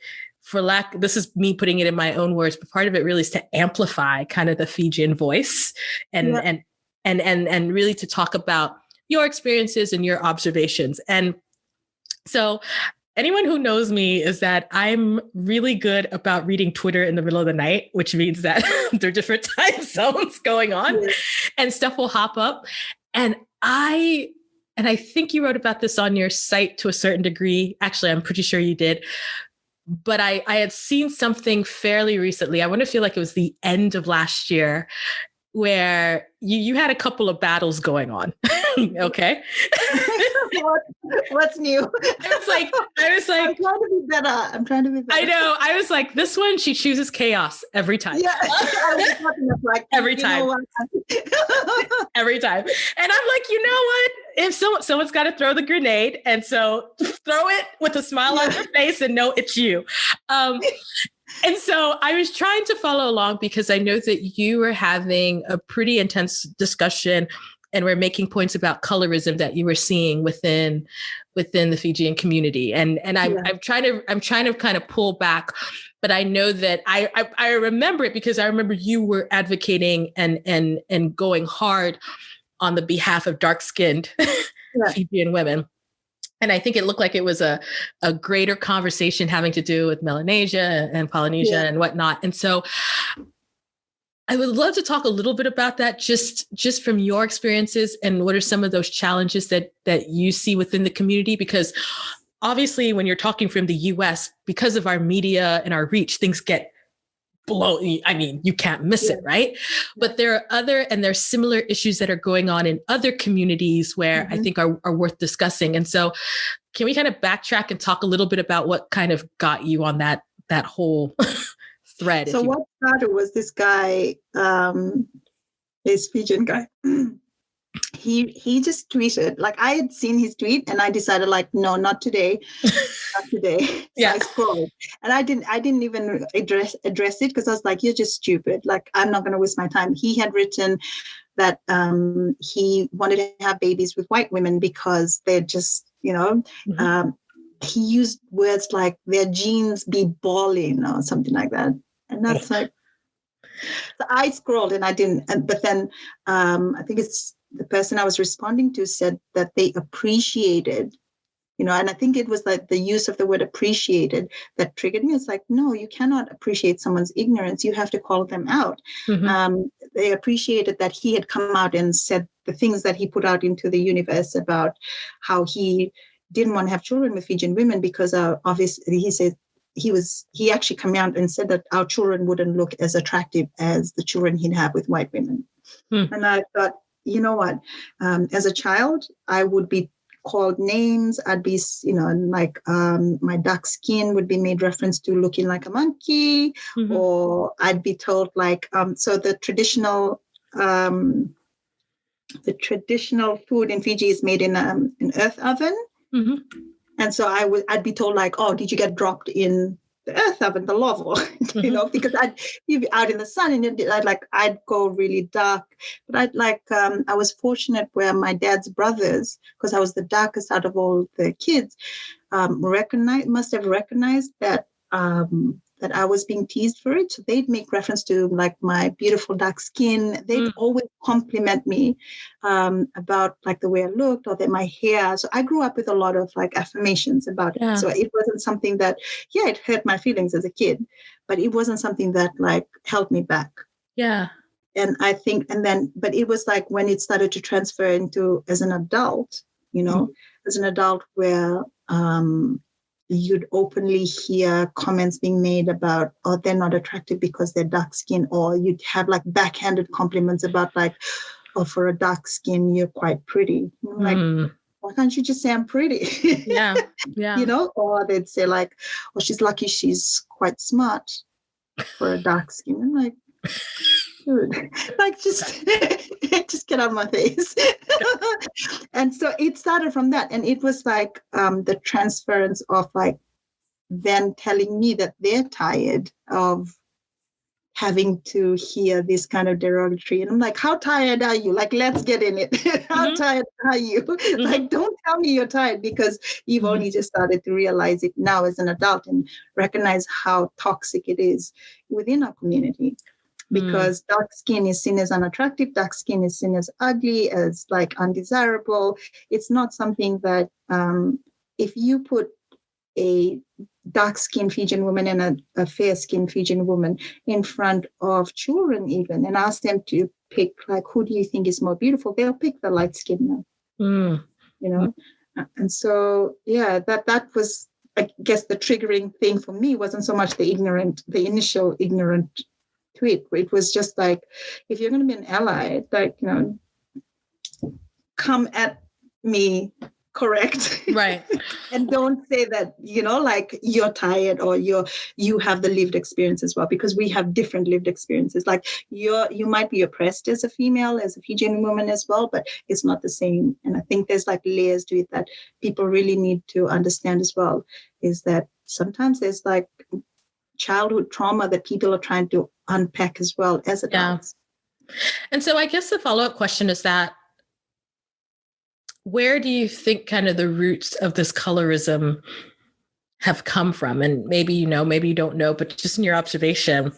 this is me putting it in my own words, but part of it really is to amplify kind of the Fijian voice and really to talk about your experiences and your observations. And so anyone who knows me is that I'm really good about reading Twitter in the middle of the night, which means that there are different time zones going on and stuff will hop up. And I think you wrote about this on your site to a certain degree. Actually, I'm pretty sure you did. But I had seen something fairly recently. I want to feel like it was the end of last year where you had a couple of battles going on. Okay. What's new? I was like, I'm trying to be better. I know. I was like, this one, she chooses chaos every time. Yeah. I was talking about like every time. Every time. And I'm like, you know what? If someone's got to throw the grenade, and so throw it with a smile on your face and know it's you. And so I was trying to follow along because I know that you were having a pretty intense discussion and we're making points about colorism that you were seeing within the Fijian community. And I'm trying to kind of pull back, but I know that I remember it because I remember you were advocating and going hard on the behalf of dark-skinned Fijian women. And I think it looked like it was a greater conversation having to do with Melanesia and Polynesia and whatnot. And so I would love to talk a little bit about that, just from your experiences and what are some of those challenges that you see within the community? Because obviously when you're talking from the US, because of our media and our reach, things get I mean, you can't miss it, right? But there are similar issues that are going on in other communities where I think are worth discussing. And so can we kind of backtrack and talk a little bit about what kind of got you on that whole thread? So what started was this guy, this Fijian guy. He just tweeted, like I had seen his tweet and I decided like, no, not today. Not today. So I scrolled and I didn't even address it because I was like, you're just stupid. Like, I'm not going to waste my time. He had written that he wanted to have babies with white women because they're just, you know, he used words like their genes be balling or something like that. And that's like, so I scrolled and I didn't, but then I think it's the person I was responding to said that they appreciated, and I think it was like the use of the word appreciated that triggered me. It's like, no, you cannot appreciate someone's ignorance. You have to call them out. They appreciated that he had come out and said the things that he put out into the universe about how he didn't want to have children with Fijian women because obviously he said he actually came out and said that our children wouldn't look as attractive as the children he'd have with white women. And I thought, you know what, as a child, I would be called names. I'd be, like my dark skin would be made reference to looking like a monkey, or I'd be told like, so the traditional food in Fiji is made in an earth oven. And so I'd be told like, oh, did you get dropped in the earth oven, the lava, because you'd be out in the sun and I'd go really dark. But I was fortunate where my dad's brothers, because I was the darkest out of all the kids, must have recognized that that I was being teased for it. So they'd make reference to like my beautiful dark skin. They'd always compliment me about like the way I looked or my hair. So I grew up with a lot of like affirmations about it. So it wasn't something that, it hurt my feelings as a kid, but it wasn't something that like held me back. Yeah. And I think, but it was like when it started to transfer into as an adult, as an adult where, you'd openly hear comments being made about, oh, they're not attractive because they're dark skin, or you'd have like backhanded compliments about like, oh, for a dark skin, you're quite pretty. Like, why can't you just say I'm pretty? Yeah. Or they'd say like, oh, she's lucky she's quite smart for a dark skin. I'm like, dude, like just get out of my face. And so it started from that, and it was like the transference of like them telling me that they're tired of having to hear this kind of derogatory, and I'm like, how tired are you? Like, let's get in it. How tired are you? Like, don't tell me you're tired, because you've only just started to realize it now as an adult and recognize how toxic it is within our community. Because dark skin is seen as unattractive, dark skin is seen as ugly, as like undesirable. It's not something that if you put a dark-skinned Fijian woman and a fair-skinned Fijian woman in front of children even, and ask them to pick, like, who do you think is more beautiful, they'll pick the light-skinned one, And so, that was, I guess, the triggering thing for me wasn't so much the initial ignorant tweet. It was just like, if you're going to be an ally, like, come at me correct, right? And don't say that, like you're tired or you have the lived experience as well, because we have different lived experiences. Like you might be oppressed as a female, as a Fijian woman as well, but it's not the same. And I think there's like layers to it that people really need to understand as well, is that sometimes there's like childhood trauma that people are trying to unpack as well as adults. Yeah. And so I guess the follow-up question is that, where do you think kind of the roots of this colorism have come from? And maybe maybe you don't know, but just in your observation,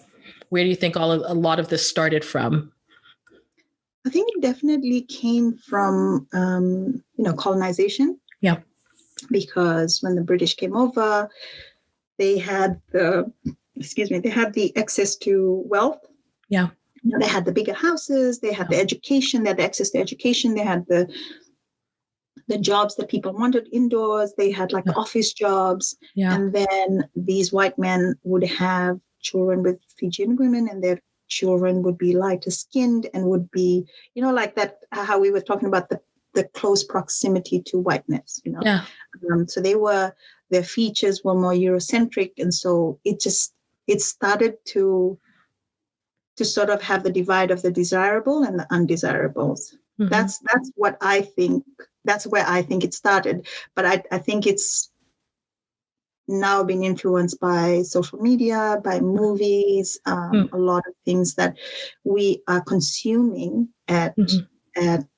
where do you think a lot of this started from? I think it definitely came from, colonization. Yeah. Because when the British came over, they had the access to wealth. Yeah. They had the bigger houses, they had the education, they had the access to education, they had the jobs that people wanted indoors, they had like the office jobs. Yeah. And then these white men would have children with Fijian women, and their children would be lighter skinned and would be, like that, how we were talking about the close proximity to whiteness, Yeah. So their features were more Eurocentric. And so it started to sort of have the divide of the desirable and the undesirables. Mm-hmm. That's what I think. That's where I think it started. But I think it's now been influenced by social media, by movies, a lot of things that we are consuming at an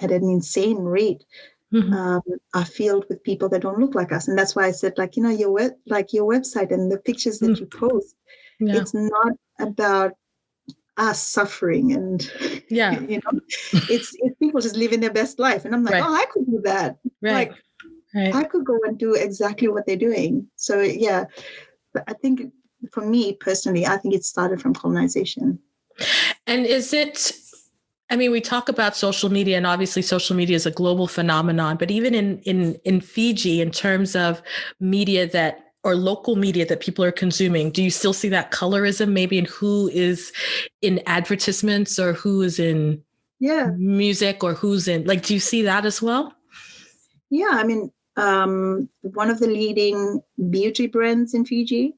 insane rate. Are filled with people that don't look like us. And that's why I said, like, your website and the pictures that you post, it's not about us suffering and Yeah. it's people just living their best life. And I'm like, Right. oh, I could do that. Right. Like Right. I could go and do exactly what they're doing. So yeah, but I think for me personally, I think it started from colonization. And is it, I mean, we talk about social media, and obviously social media is a global phenomenon, but even in Fiji, in terms of media that, or local media that people are consuming, do you still see that colorism maybe in who is in advertisements or who is in music or who's in, like, do you see that as well? Yeah, I mean, one of the leading beauty brands in Fiji,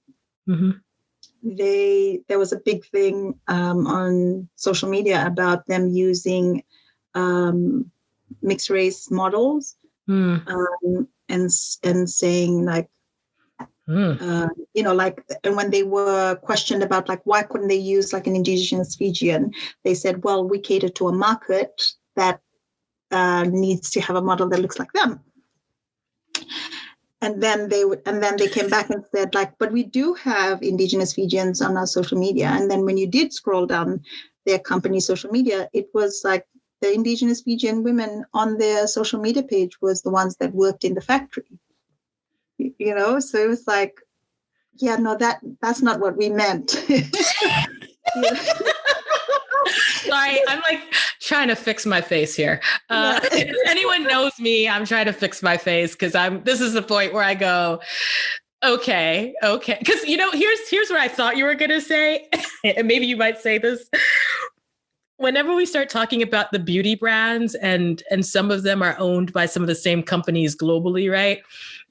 there was a big thing on social media about them using mixed race models and saying like, like, and when they were questioned about like why couldn't they use like an indigenous Fijian, they said, well, we cater to a market that needs to have a model that looks like them. And then they came back and said like, but we do have indigenous Fijians on our social media. And then when you did scroll down their company social media, it was like the indigenous Fijian women on their social media page was the ones that worked in the factory. So it was like, yeah, no, that's not what we meant. Sorry, I'm like trying to fix my face here. If anyone knows me, I'm trying to fix my face because this is the point where I go, okay. Because, here's what I thought you were going to say, and maybe you might say this. Whenever we start talking about the beauty brands and some of them are owned by some of the same companies globally, right?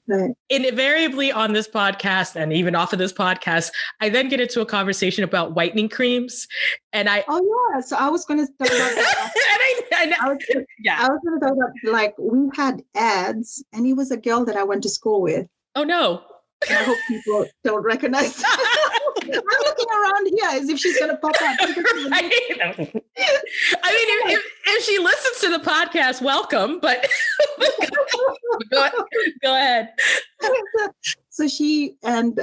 Right. And invariably on this podcast and even off of this podcast, I then get into a conversation about whitening creams. And so I was going to talk about that. I was going to talk about like we had ads, and he was a girl that I went to school with. Oh no! And I hope people don't recognize. I'm looking around here as if she's going to pop up. Right. I mean, if she listens to the podcast, welcome. But go ahead. So she, and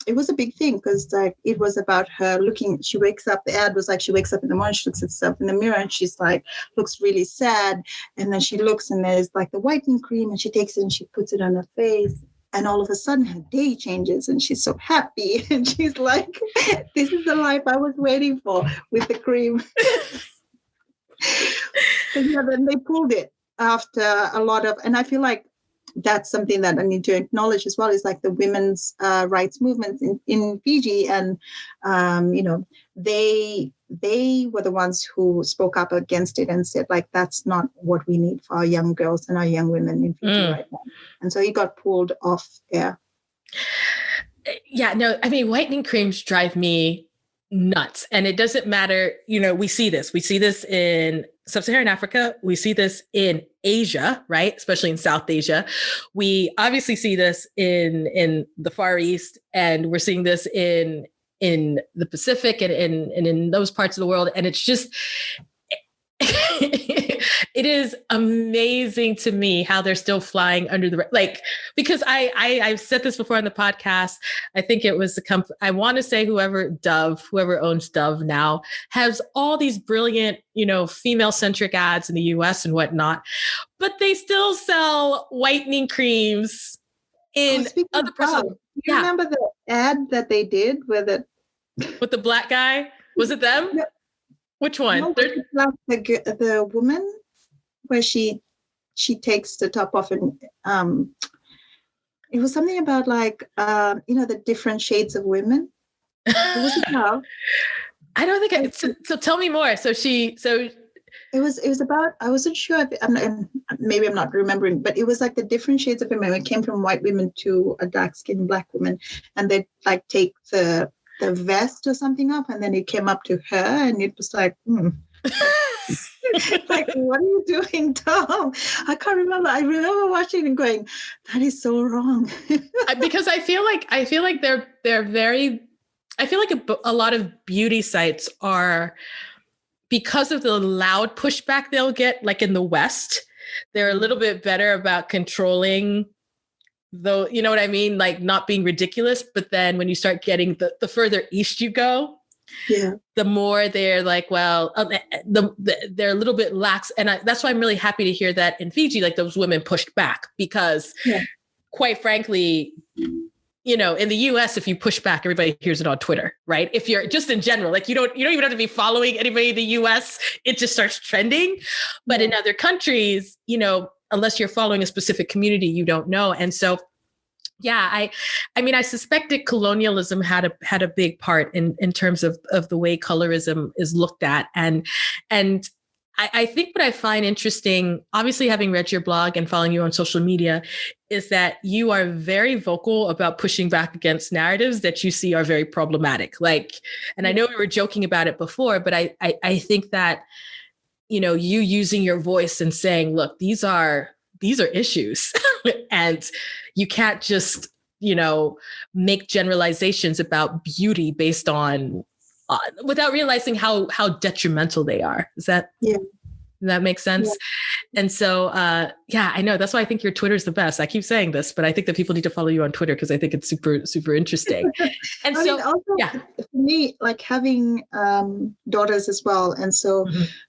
it was a big thing because like it was about her looking. She wakes up. The ad was like she wakes up in the morning, she looks at herself in the mirror, and she's like looks really sad. And then she looks, and there's like the whitening cream, and she takes it and she puts it on her face. And all of a sudden her day changes and she's so happy. And she's like, this is the life I was waiting for with the cream. Then they pulled it after a lot of, and I feel like that's something that I need to acknowledge as well, is like the women's rights movement in Fiji. And, they were the ones who spoke up against it and said, like, that's not what we need for our young girls and our young women in Fiji right now. And so he got pulled off air. Yeah, no, I mean, whitening creams drive me nuts. And it doesn't matter, we see this. We see this in Sub-Saharan Africa. We see this in Asia, right? Especially in South Asia. We obviously see this in the Far East, and we're seeing this in the Pacific and in those parts of the world. And it's just, it is amazing to me how they're still flying under the, because I've said this before on the podcast. I think it was I want to say whoever owns Dove now has all these brilliant, female centric ads in the US and whatnot, but they still sell whitening creams in other parts of the world. You remember the ad that they did with the black guy? Was it them? No. Which one? No, the woman where she takes the top off, and it was something about like the different shades of women. What was it about? I don't think so tell me more. So it was about, I wasn't sure maybe I'm not remembering, but it was like the different shades of women. It came from white women to a dark-skinned black woman, and they like take the vest or something up, and then it came up to her, and it was like, like, what are you doing, Tom? I can't remember. I remember watching and going, that is so wrong. Because I feel like they're very, I feel like a lot of beauty sites are, because of the loud pushback they'll get, like in the West, they're a little bit better about controlling, though, you know what I mean? Like not being ridiculous. But then when you start getting the further east you go, Yeah. the more they're like, well, they're a little bit lax. And that's why I'm really happy to hear that in Fiji, like those women pushed back because quite frankly, you know, in the US, if you push back, everybody hears it on Twitter, right? If you're just in general, like you don't even have to be following anybody in the US, it just starts trending. But in other countries, you know, unless you're following a specific community, you don't know. And so, yeah, I mean, I suspected colonialism had a big part in terms of the way colorism is looked at. And I think what I find interesting, obviously having read your blog and following you on social media, is that you are very vocal about pushing back against narratives that you see are very problematic. Like, and I know we were joking about it before, but I think that, you know, you using your voice and saying, look, these are issues and you can't just, you know, make generalizations about beauty based on without realizing how detrimental they are. Does that make sense? Yeah. And so, I know that's why I think your Twitter is the best. I keep saying this, but I think that people need to follow you on Twitter because I think it's super, super interesting. And I mean, also, for me, like having daughters as well. And so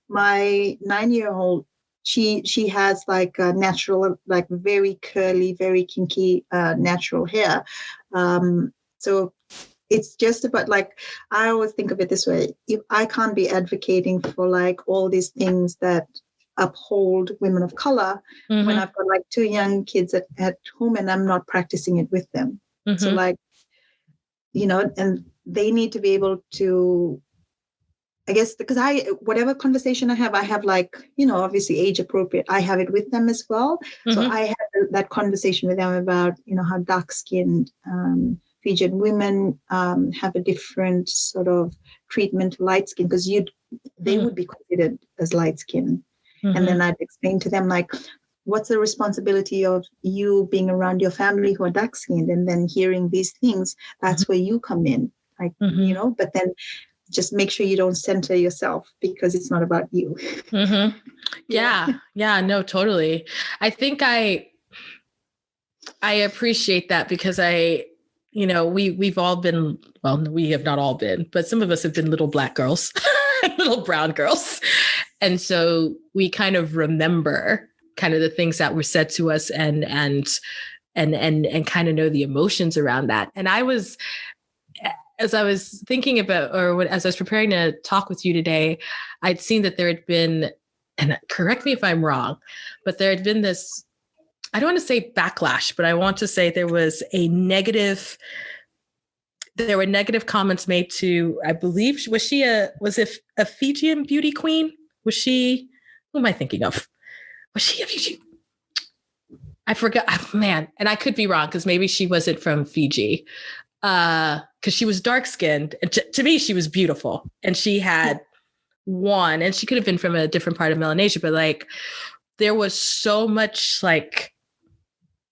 my 9-year-old, she has like a natural, like very curly, very kinky, natural hair. So it's just about like, I always think of it this way. If I can't be advocating for like all these things that uphold women of color when I've got like 2 young kids at home and I'm not practicing it with them. So like, you know, and they need to be able to, I guess, because whatever conversation I have like, you know, obviously age appropriate, I have it with them as well. So I have that conversation with them about, you know, how dark-skinned Fijian women have a different sort of treatment to light skin because they would be considered as light skin. And then I'd explain to them like, what's the responsibility of you being around your family who are dark skinned and then hearing these things, that's where you come in, like, you know, but then just make sure you don't center yourself because it's not about you. Yeah, no, totally. I think I appreciate that because you know, we've all been, well, we have not all been, but some of us have been little Black girls, little brown girls. And so we kind of remember kind of the things that were said to us and kind of know the emotions around that. And as I was thinking about, as I was preparing to talk with you today, I'd seen that there had been, and correct me if I'm wrong, but there had been this, I don't want to say backlash, but I want to say there were negative comments made to, I believe, was it a Fijian beauty queen? Was she, who am I thinking of? Was she a Fijian? I forgot, man. And I could be wrong because maybe she wasn't from Fiji because she was dark skinned. And to me, she was beautiful. And she had won, and she could have been from a different part of Melanesia, but like there was so much like,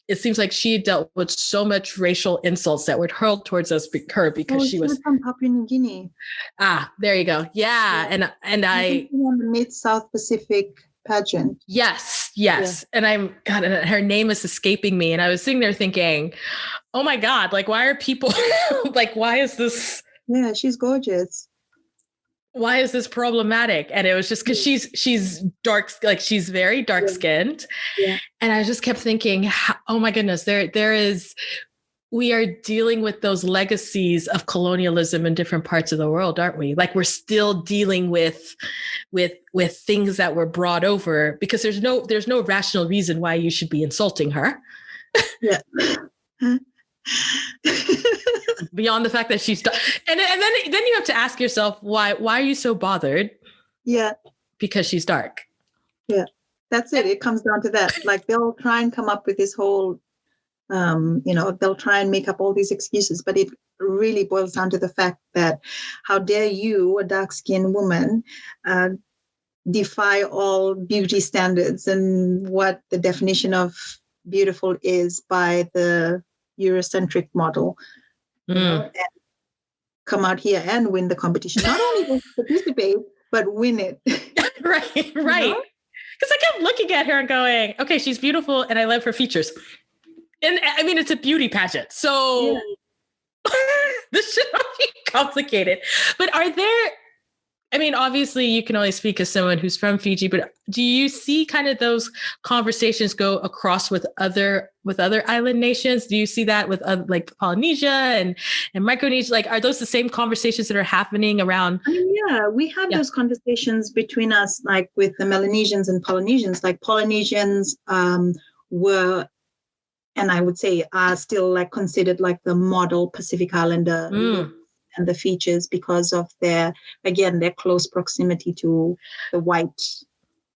it seems like she dealt with so much racial insults that were hurled towards her because she was from Papua New Guinea. Ah, there you go. Yeah. And I on the Mid-South Pacific pageant. Yes. Yeah. And her name is escaping me. And I was sitting there thinking, oh my God, like, why are people like, why is this? Yeah, she's gorgeous. Why is this problematic? And it was just because she's dark, like she's very dark skinned. Yeah. And I just kept thinking, oh my goodness, we are dealing with those legacies of colonialism in different parts of the world, aren't we? Like we're still dealing with things that were brought over because there's no rational reason why you should be insulting her. Yeah. Beyond the fact that she's and then you have to ask yourself why are you so bothered? Yeah. Because she's dark. Yeah. That's it. It comes down to that. Like they'll try and come up with this whole they'll try and make up all these excuses, but it really boils down to the fact that how dare you, a dark-skinned woman, defy all beauty standards and what the definition of beautiful is by the Eurocentric model, and come out here and win the competition. Not only just participate, but win it. Right. Because I kept looking at her and going, okay, she's beautiful and I love her features. And I mean, it's a beauty pageant. So This should not be complicated. But are there, I mean, obviously you can only speak as someone who's from Fiji, but do you see kind of those conversations go across with other island nations? Do you see that with like Polynesia and Micronesia? Like, are those the same conversations that are happening around? I mean, yeah, we have those conversations between us, like with the Melanesians and Polynesians. Like Polynesians were, and I would say are still like considered like the model Pacific Islander. And the features because of their close proximity to the white.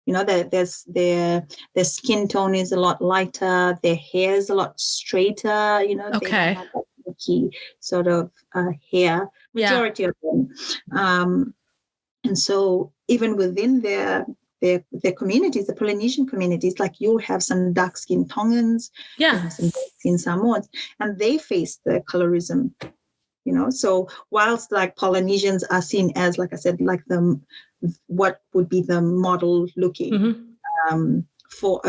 You know, their skin tone is a lot lighter, their hair is a lot straighter, you know, they don't have that milky sort of hair, majority of them. And so even within their communities, the Polynesian communities, like you'll have some dark-skinned Tongans, some dark-skinned Samoans, and they face the colorism. You know, so whilst like Polynesians are seen as, like I said, like what would be the model looking for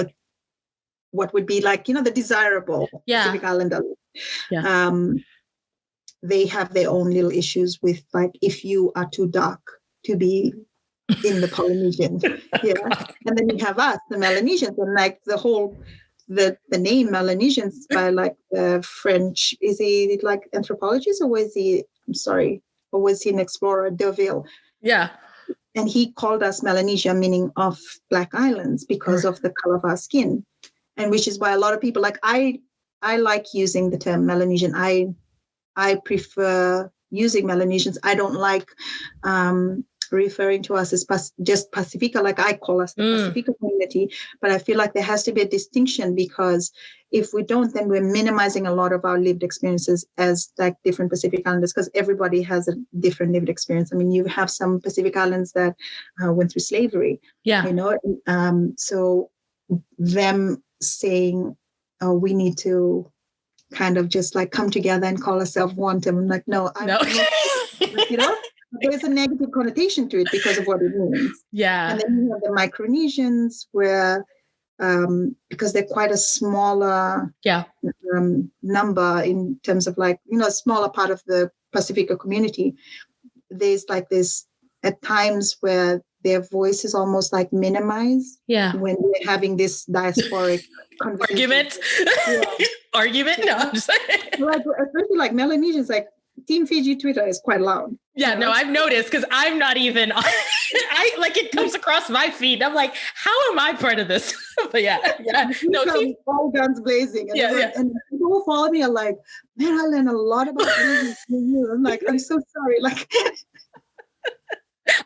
what would be like, you know, the desirable Pacific Islander. They have their own little issues with like if you are too dark to be in the Polynesian, and then you have us, the Melanesians, and like the whole. The name Melanesians by like the French, is he like anthropologist or was he an explorer, D'Urville? Yeah. And he called us Melanesia, meaning of Black Islands, because of the color of our skin. And which is why a lot of people like, I like using the term Melanesian. I prefer using Melanesians. I don't like referring to us as just Pacifica, like I call us the Pacifica community, but I feel like there has to be a distinction, because if we don't, then we're minimizing a lot of our lived experiences as like different Pacific Islanders, because everybody has a different lived experience. I mean, you have some Pacific Islands that went through slavery, you know, so them saying, oh, we need to kind of just like come together and call ourselves one. I'm like, no. You know, there's a negative connotation to it because of what it means. Yeah. And then you have the Micronesians where, because they're quite a smaller number in terms of like, you know, a smaller part of the Pacifica community, there's like this at times where their voice is almost like minimized when we're having this diasporic argument. Argument? No, I'm just saying. Like, especially like Melanesians, like Team Fiji Twitter is quite loud. Yeah, no, I've noticed because I'm not even, I like it comes across my feed. I'm like, how am I part of this? But no, all guns blazing. And and people who follow me are like, man, I learned a lot about business from you. I'm like, I'm so sorry. Like,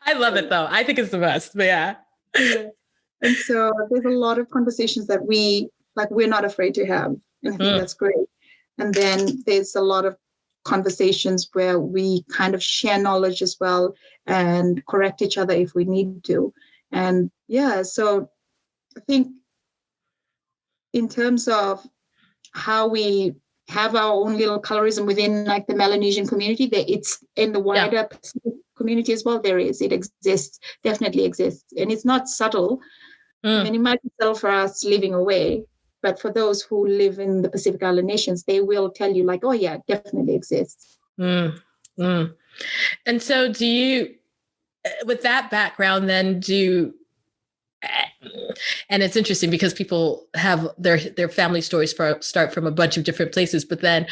I love it though. I think it's the best. But yeah. And so there's a lot of conversations that we're not afraid to have. And I think that's great. And then there's a lot of conversations where we kind of share knowledge as well and correct each other if we need to. And so I think in terms of how we have our own little colorism within like the Melanesian community, that it's in the wider Pacific community as well. It exists, definitely exists. And it's not subtle. I mean, it might be subtle for us living away, but for those who live in the Pacific Island nations, they will tell you like, oh yeah, it definitely exists. And so do you, with that background, then and it's interesting because people have their family stories start from a bunch of different places, but then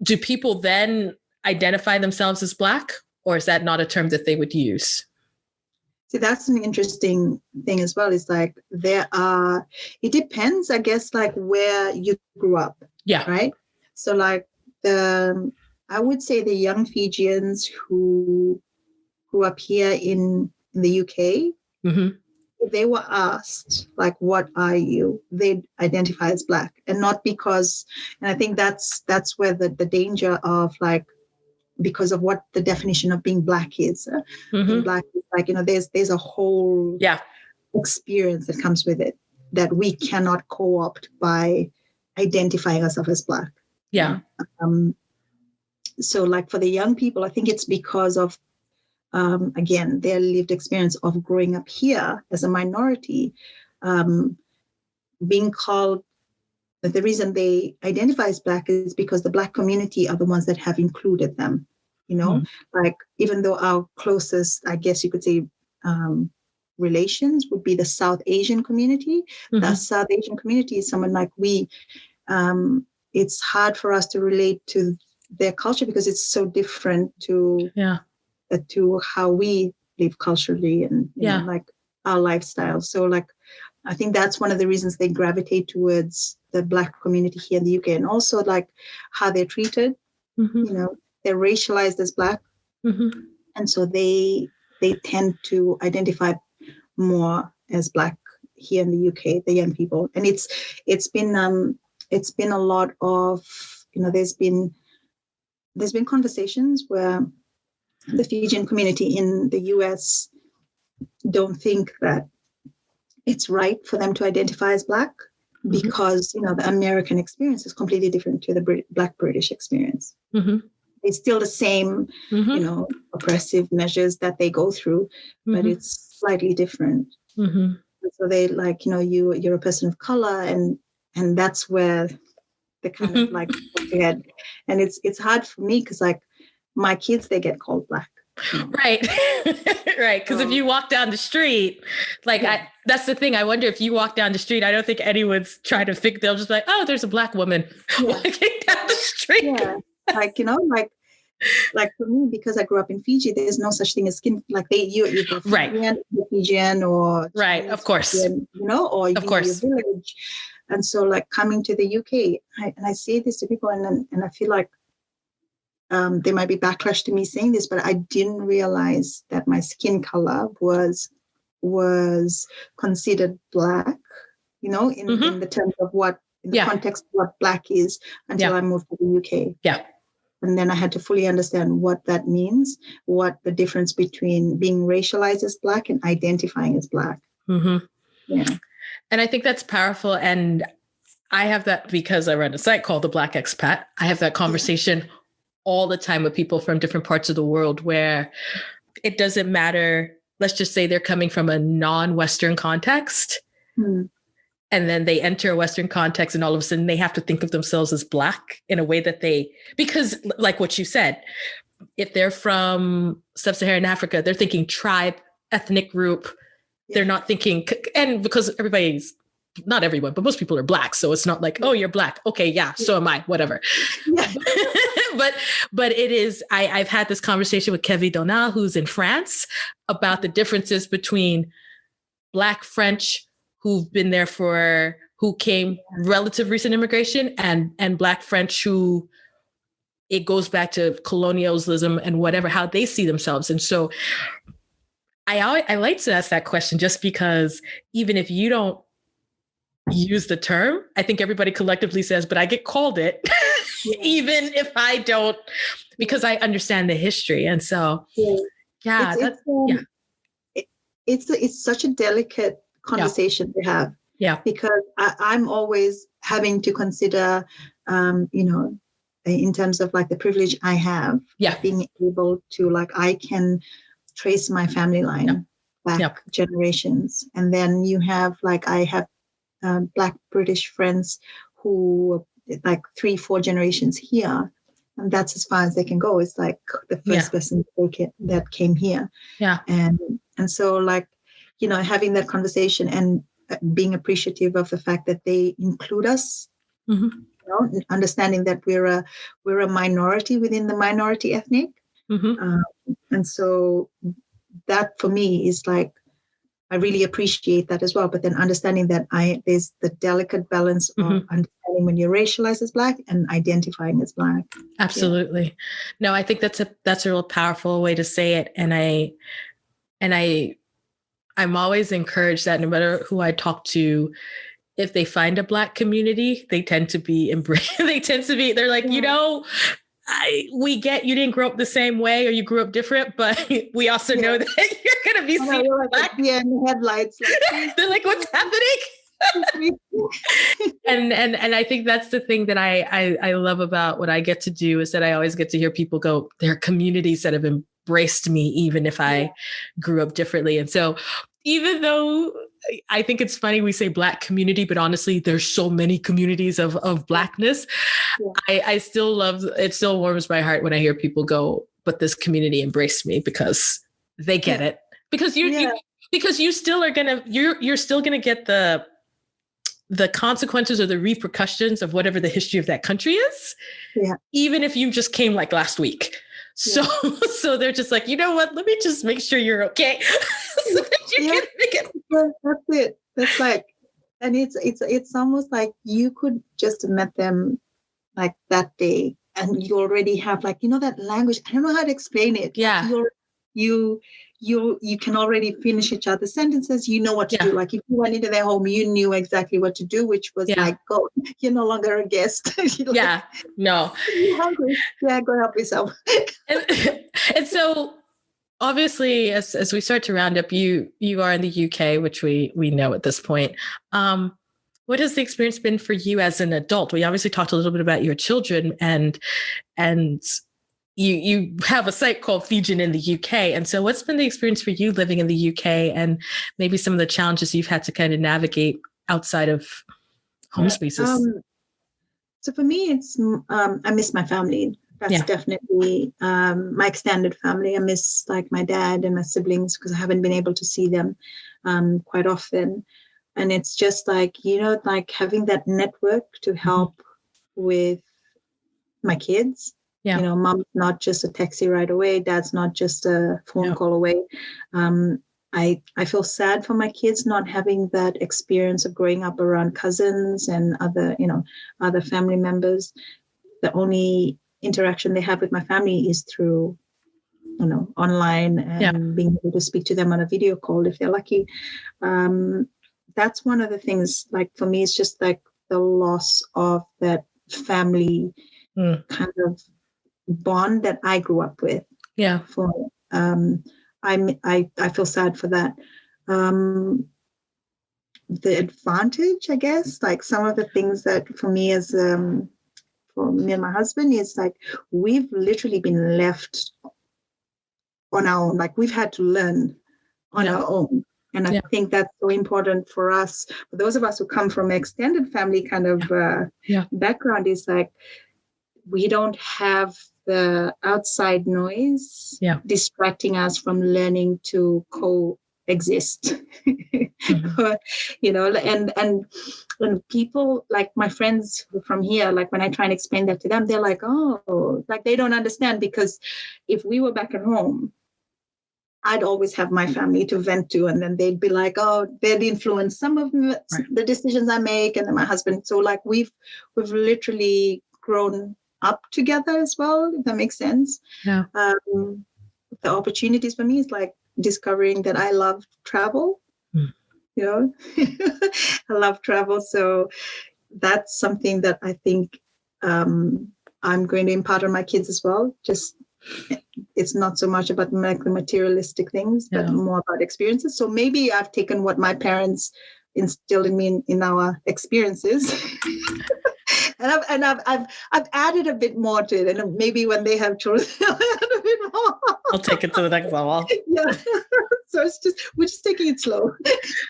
do people then identify themselves as Black, or is that not a term that they would use? See, that's an interesting thing as well. It's like it depends, I guess, like where you grew up. Yeah. Right. So like I would say the young Fijians who grew up here in the UK, if they were asked, like, what are you? They'd identify as Black, and not because, and I think that's where the danger of like, because of what the definition of being Black is. Being Black is like, you know, there's a whole experience that comes with it that we cannot co-opt by identifying ourselves as Black. Yeah. So like for the young people, I think it's because of, again, their lived experience of growing up here as a minority, being called the reason they identify as Black is because the Black community are the ones that have included them. Like even though our closest, I guess you could say, relations would be the South Asian community. The South Asian community is someone like we. It's hard for us to relate to their culture because it's so different to how we live culturally and like our lifestyle. So like I think that's one of the reasons they gravitate towards the Black community here in the UK, and also like how they're treated. They're racialized as Black, and so they tend to identify more as Black here in the UK, the young people. And it's been a lot of there's been conversations where the Fijian community in the US don't think that it's right for them to identify as Black because the American experience is completely different to the Black British experience. It's still the same, oppressive measures that they go through, but it's slightly different. So they like, you're a person of color, and that's where they kind of like ahead. And it's hard for me because like my kids, they get called Black. Right. Right. Because if you walk down the street, like that's the thing. I wonder if you walk down the street, I don't think anyone's trying to think. They'll just be like, oh, there's a Black woman walking down the street. Yeah. Like for me, because I grew up in Fiji, there's no such thing as skin. Like you're Fijian or right, of course, Fijian, or of course, your village. And so, like coming to the UK, I say this to people, and I feel like there might be backlash to me saying this, but I didn't realize that my skin color was considered Black, in the terms of the context of what Black is until I moved to the UK. Yeah. And then I had to fully understand what that means, what the difference between being racialized as Black and identifying as Black. Yeah. And I think that's powerful. And I have that because I run a site called The Black Expat. I have that conversation all the time with people from different parts of the world where it doesn't matter. Let's just say they're coming from a non-Western context. And then they enter a Western context and all of a sudden they have to think of themselves as Black in a way that because like what you said, if they're from sub-Saharan Africa, they're thinking tribe, ethnic group. They're not thinking, and because not everyone, but most people are Black. So it's not like, oh, you're Black. Okay. Yeah. So am I, whatever. But it is, I've had this conversation with Kevin Donal, who's in France, about the differences between Black French who came relative recent immigration and Black French who it goes back to colonialism and whatever, how they see themselves. And so I like to ask that question just because even if you don't use the term, I think everybody collectively says, but I get called it, even if I don't, because I understand the history. And so, it's such a delicate conversation to have. Yeah. Because I'm always having to consider, in terms of like the privilege I have, being able to like, I can trace my family line back generations. And then you have like, I have Black British friends who like 3-4 generations here. And that's as far as they can go. It's like the first person that came here. Yeah. And so like, having that conversation and being appreciative of the fact that they include us, understanding that we're a minority within the minority ethnic. And so that for me is like, I really appreciate that as well. But then understanding that there's the delicate balance of understanding when you're racialized as Black and identifying as Black. Absolutely. Yeah. No, I think that's a real powerful way to say it. And I'm always encouraged that no matter who I talk to, if they find a Black community, they tend to be embraced. They're like, we get you didn't grow up the same way or you grew up different, but we also know that you're going to be seen Black. Yeah, in the headlights. Like, they're like, what's happening? and I think that's the thing that I love about what I get to do is that I always get to hear people go, there are communities that have embraced me, even if I grew up differently. And so even though I think it's funny we say Black community, but honestly, there's so many communities of Blackness. Yeah. I still love, it still warms my heart when I hear people go, but this community embraced me because they get it. Because because you still are gonna, you're still gonna get the consequences or the repercussions of whatever the history of that country is. Yeah. Even if you just came like last week. So, so they're just like, you know what? Let me just make sure you're okay. So that you can make it. That's it. That's like, and it's almost like you could just have met them like that day, and you already have like, you know, that language. I don't know how to explain it. Yeah. Like you can already finish each other's sentences. You know what to do. Like if you went into their home, you knew exactly what to do, which was like, go, you're no longer a guest. No. You're hungry. Yeah, go help yourself. and so obviously, as we start to round up, you are in the UK, which we know at this point. What has the experience been for you as an adult? We obviously talked a little bit about your children, and you have a site called Fijian in the UK. And so what's been the experience for you living in the UK, and maybe some of the challenges you've had to kind of navigate outside of home spaces? So for me, it's I miss my family. That's definitely my extended family. I miss like my dad and my siblings because I haven't been able to see them quite often. And it's just like, you know, like having that network to help with my kids. Yeah. You know, mom's not just a taxi ride away. Dad's not just a phone call away. I feel sad for my kids not having that experience of growing up around cousins and other family members. The only interaction they have with my family is through, you know, online and being able to speak to them on a video call if they're lucky. That's one of the things, like for me, it's just like the loss of that family kind of bond that I grew up with. Yeah. I feel sad for that. The advantage, I guess, like some of the things that for me as for me and my husband is like we've literally been left on our own. Like we've had to learn on our own. And I think that's so important for us. For those of us who come from extended family kind of background, is like we don't have the outside noise distracting us from learning to coexist. You know, and when people like my friends from here, like when I try and explain that to them, they're like, oh, like they don't understand, because if we were back at home, I'd always have my family to vent to, and then they'd be like, oh, they'd influence some of the decisions I make, and then my husband. So like we've literally grown up together as well, if that makes sense. Yeah. The opportunities for me is like discovering that I love travel. You know, I love travel. So that's something that I think I'm going to impart on my kids as well. Just it's not so much about materialistic things, but more about experiences. So maybe I've taken what my parents instilled in me in our experiences. And I've added a bit more to it, and maybe when they have children, I'll add a bit more. I'll take it to the next level. Yeah. So we're just taking it slow.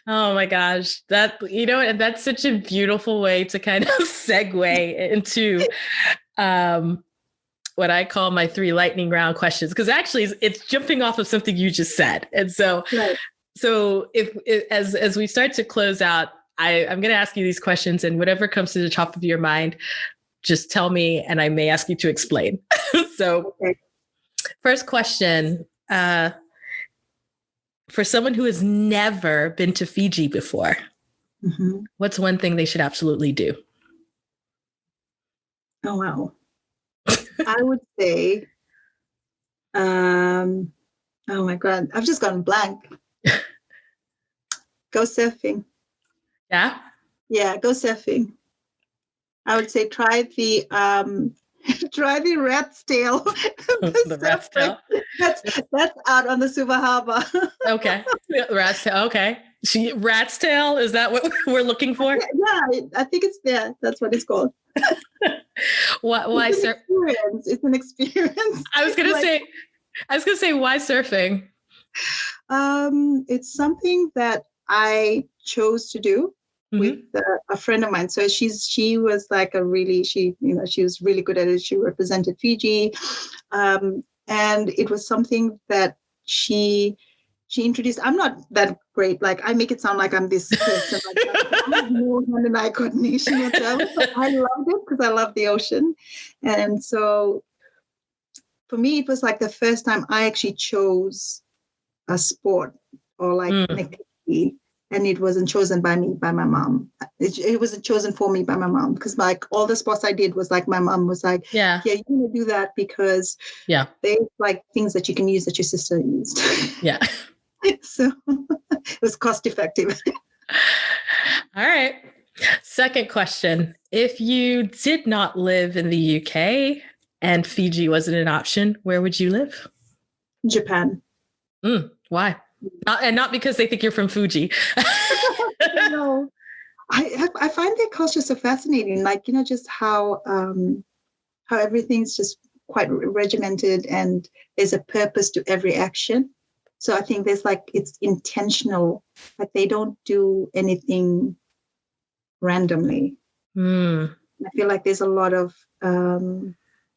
Oh my gosh, and that's such a beautiful way to kind of segue into what I call my 3 lightning round questions, because actually it's jumping off of something you just said, and so as we start to close out. I'm going to ask you these questions, and whatever comes to the top of your mind, just tell me, and I may ask you to explain. So, first question, for someone who has never been to Fiji before, what's one thing they should absolutely do? Oh, wow. I would say, oh my God, I've just gone blank. Go surfing. Yeah? Yeah, go surfing. I would say try the rat's tail. The rat's tail? That's out on the Suva Harbor. Okay. Rat's tail. Okay. Rat's tail, is that what we're looking for? Yeah, I think it's there. That's what it's called. Why surf? It's an experience. I was gonna say, why surfing? It's something that I chose to do with a friend of mine. So she was like she was really good at it. She represented Fiji, and it was something that she introduced. I'm not that great. Like, I make it sound like I'm this person. Like, I have no hand-eye coordination whatsoever. But I loved it because I love the ocean, and so for me, it was like the first time I actually chose a sport or like an activity, and it wasn't chosen by me, by my mom. It wasn't chosen for me by my mom, because like all the sports I did was like, my mom was like, yeah, you're going to do that because there's like things that you can use that your sister used. Yeah. So it was cost effective. All right. Second question. If you did not live in the UK and Fiji wasn't an option, where would you live? Japan. Why? Not because they think you're from Fuji. No. I find their culture so fascinating. Like, just how everything's just quite regimented, and there's a purpose to every action. So I think there's like, it's intentional. Like, they don't do anything randomly. I feel like there's a lot of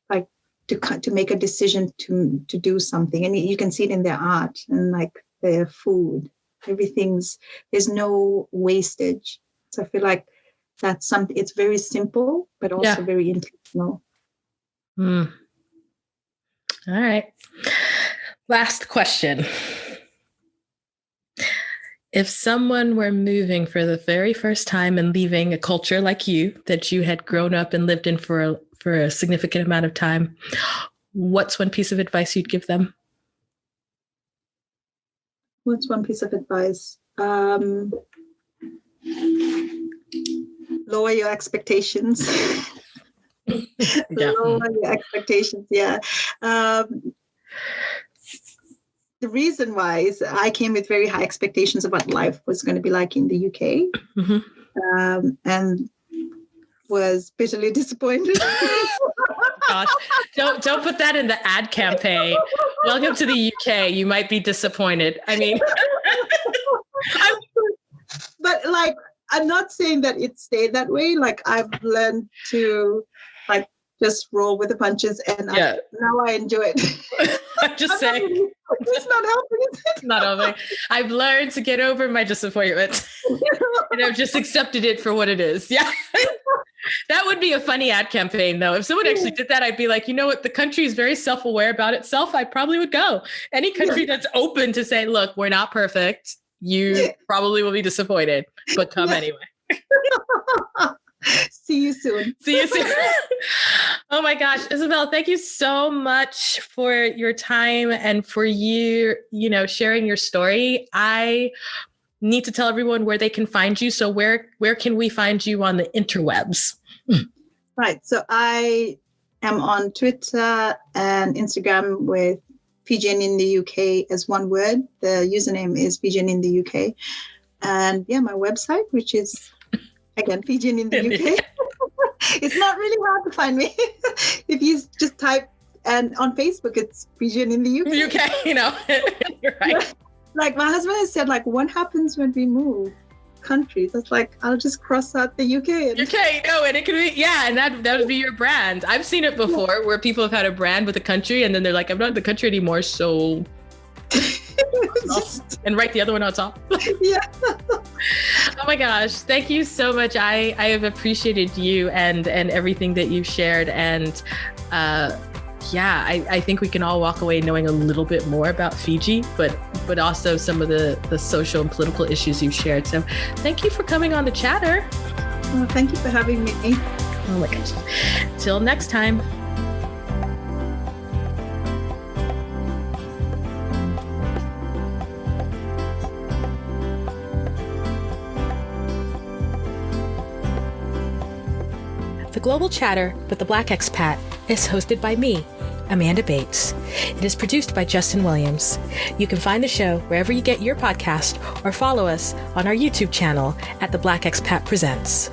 like to make a decision to do something, and you can see it in their art and like their food. There's no wastage. So I feel like that's something. It's very simple, but also very intentional. All right. Last question. If someone were moving for the very first time and leaving a culture like you, that you had grown up and lived in for a significant amount of time, what's one piece of advice you'd give them? What's one piece of advice? Lower your expectations. Lower your expectations, yeah. The reason why is I came with very high expectations of what life was going to be like in the UK, and was bitterly disappointed. Gosh, don't put that in the ad campaign. Welcome to the UK. You might be disappointed. I mean, but like, I'm not saying that it stayed that way. Like, I've learned to like just roll with the punches, and now I enjoy it. I'm just saying. It's not helping, is it? Not helping. I've learned to get over my disappointment, and I've just accepted it for what it is. Yeah. That would be a funny ad campaign, though. If someone actually did that, I'd be like, you know what? The country is very self-aware about itself. I probably would go. Any country that's open to say, look, we're not perfect. You probably will be disappointed, but come anyway. See you soon. See you soon. Oh my gosh, Isabella, thank you so much for your time and for you, sharing your story. I need to tell everyone where they can find you. So where can we find you on the interwebs? Right. So I am on Twitter and Instagram with Fijian in the UK as one word. The username is Fijian in the UK. And my website, which is, again, Fijian in the UK. It's not really hard to find me. If you just type, and on Facebook, it's Fijian in the UK. UK, you're right. Like, my husband has said, like, what happens when we move countries? It's like, I'll just cross out the UK. And it can be, and that would be your brand. I've seen it before where people have had a brand with a country and then they're like, I'm not in the country anymore, so... and write the other one on top. Yeah. Oh my gosh. Thank you so much. I have appreciated you and everything that you've shared. And I think we can all walk away knowing a little bit more about Fiji, but also some of the social and political issues you've shared. So thank you for coming on the Chatter. Well, thank you for having me. Oh my gosh. Till next time. The Global Chatter with the Black Expat is hosted by me, Amanda Bates. It is produced by Justin Williams. You can find the show wherever you get your podcast or follow us on our YouTube channel at The Black Expat Presents.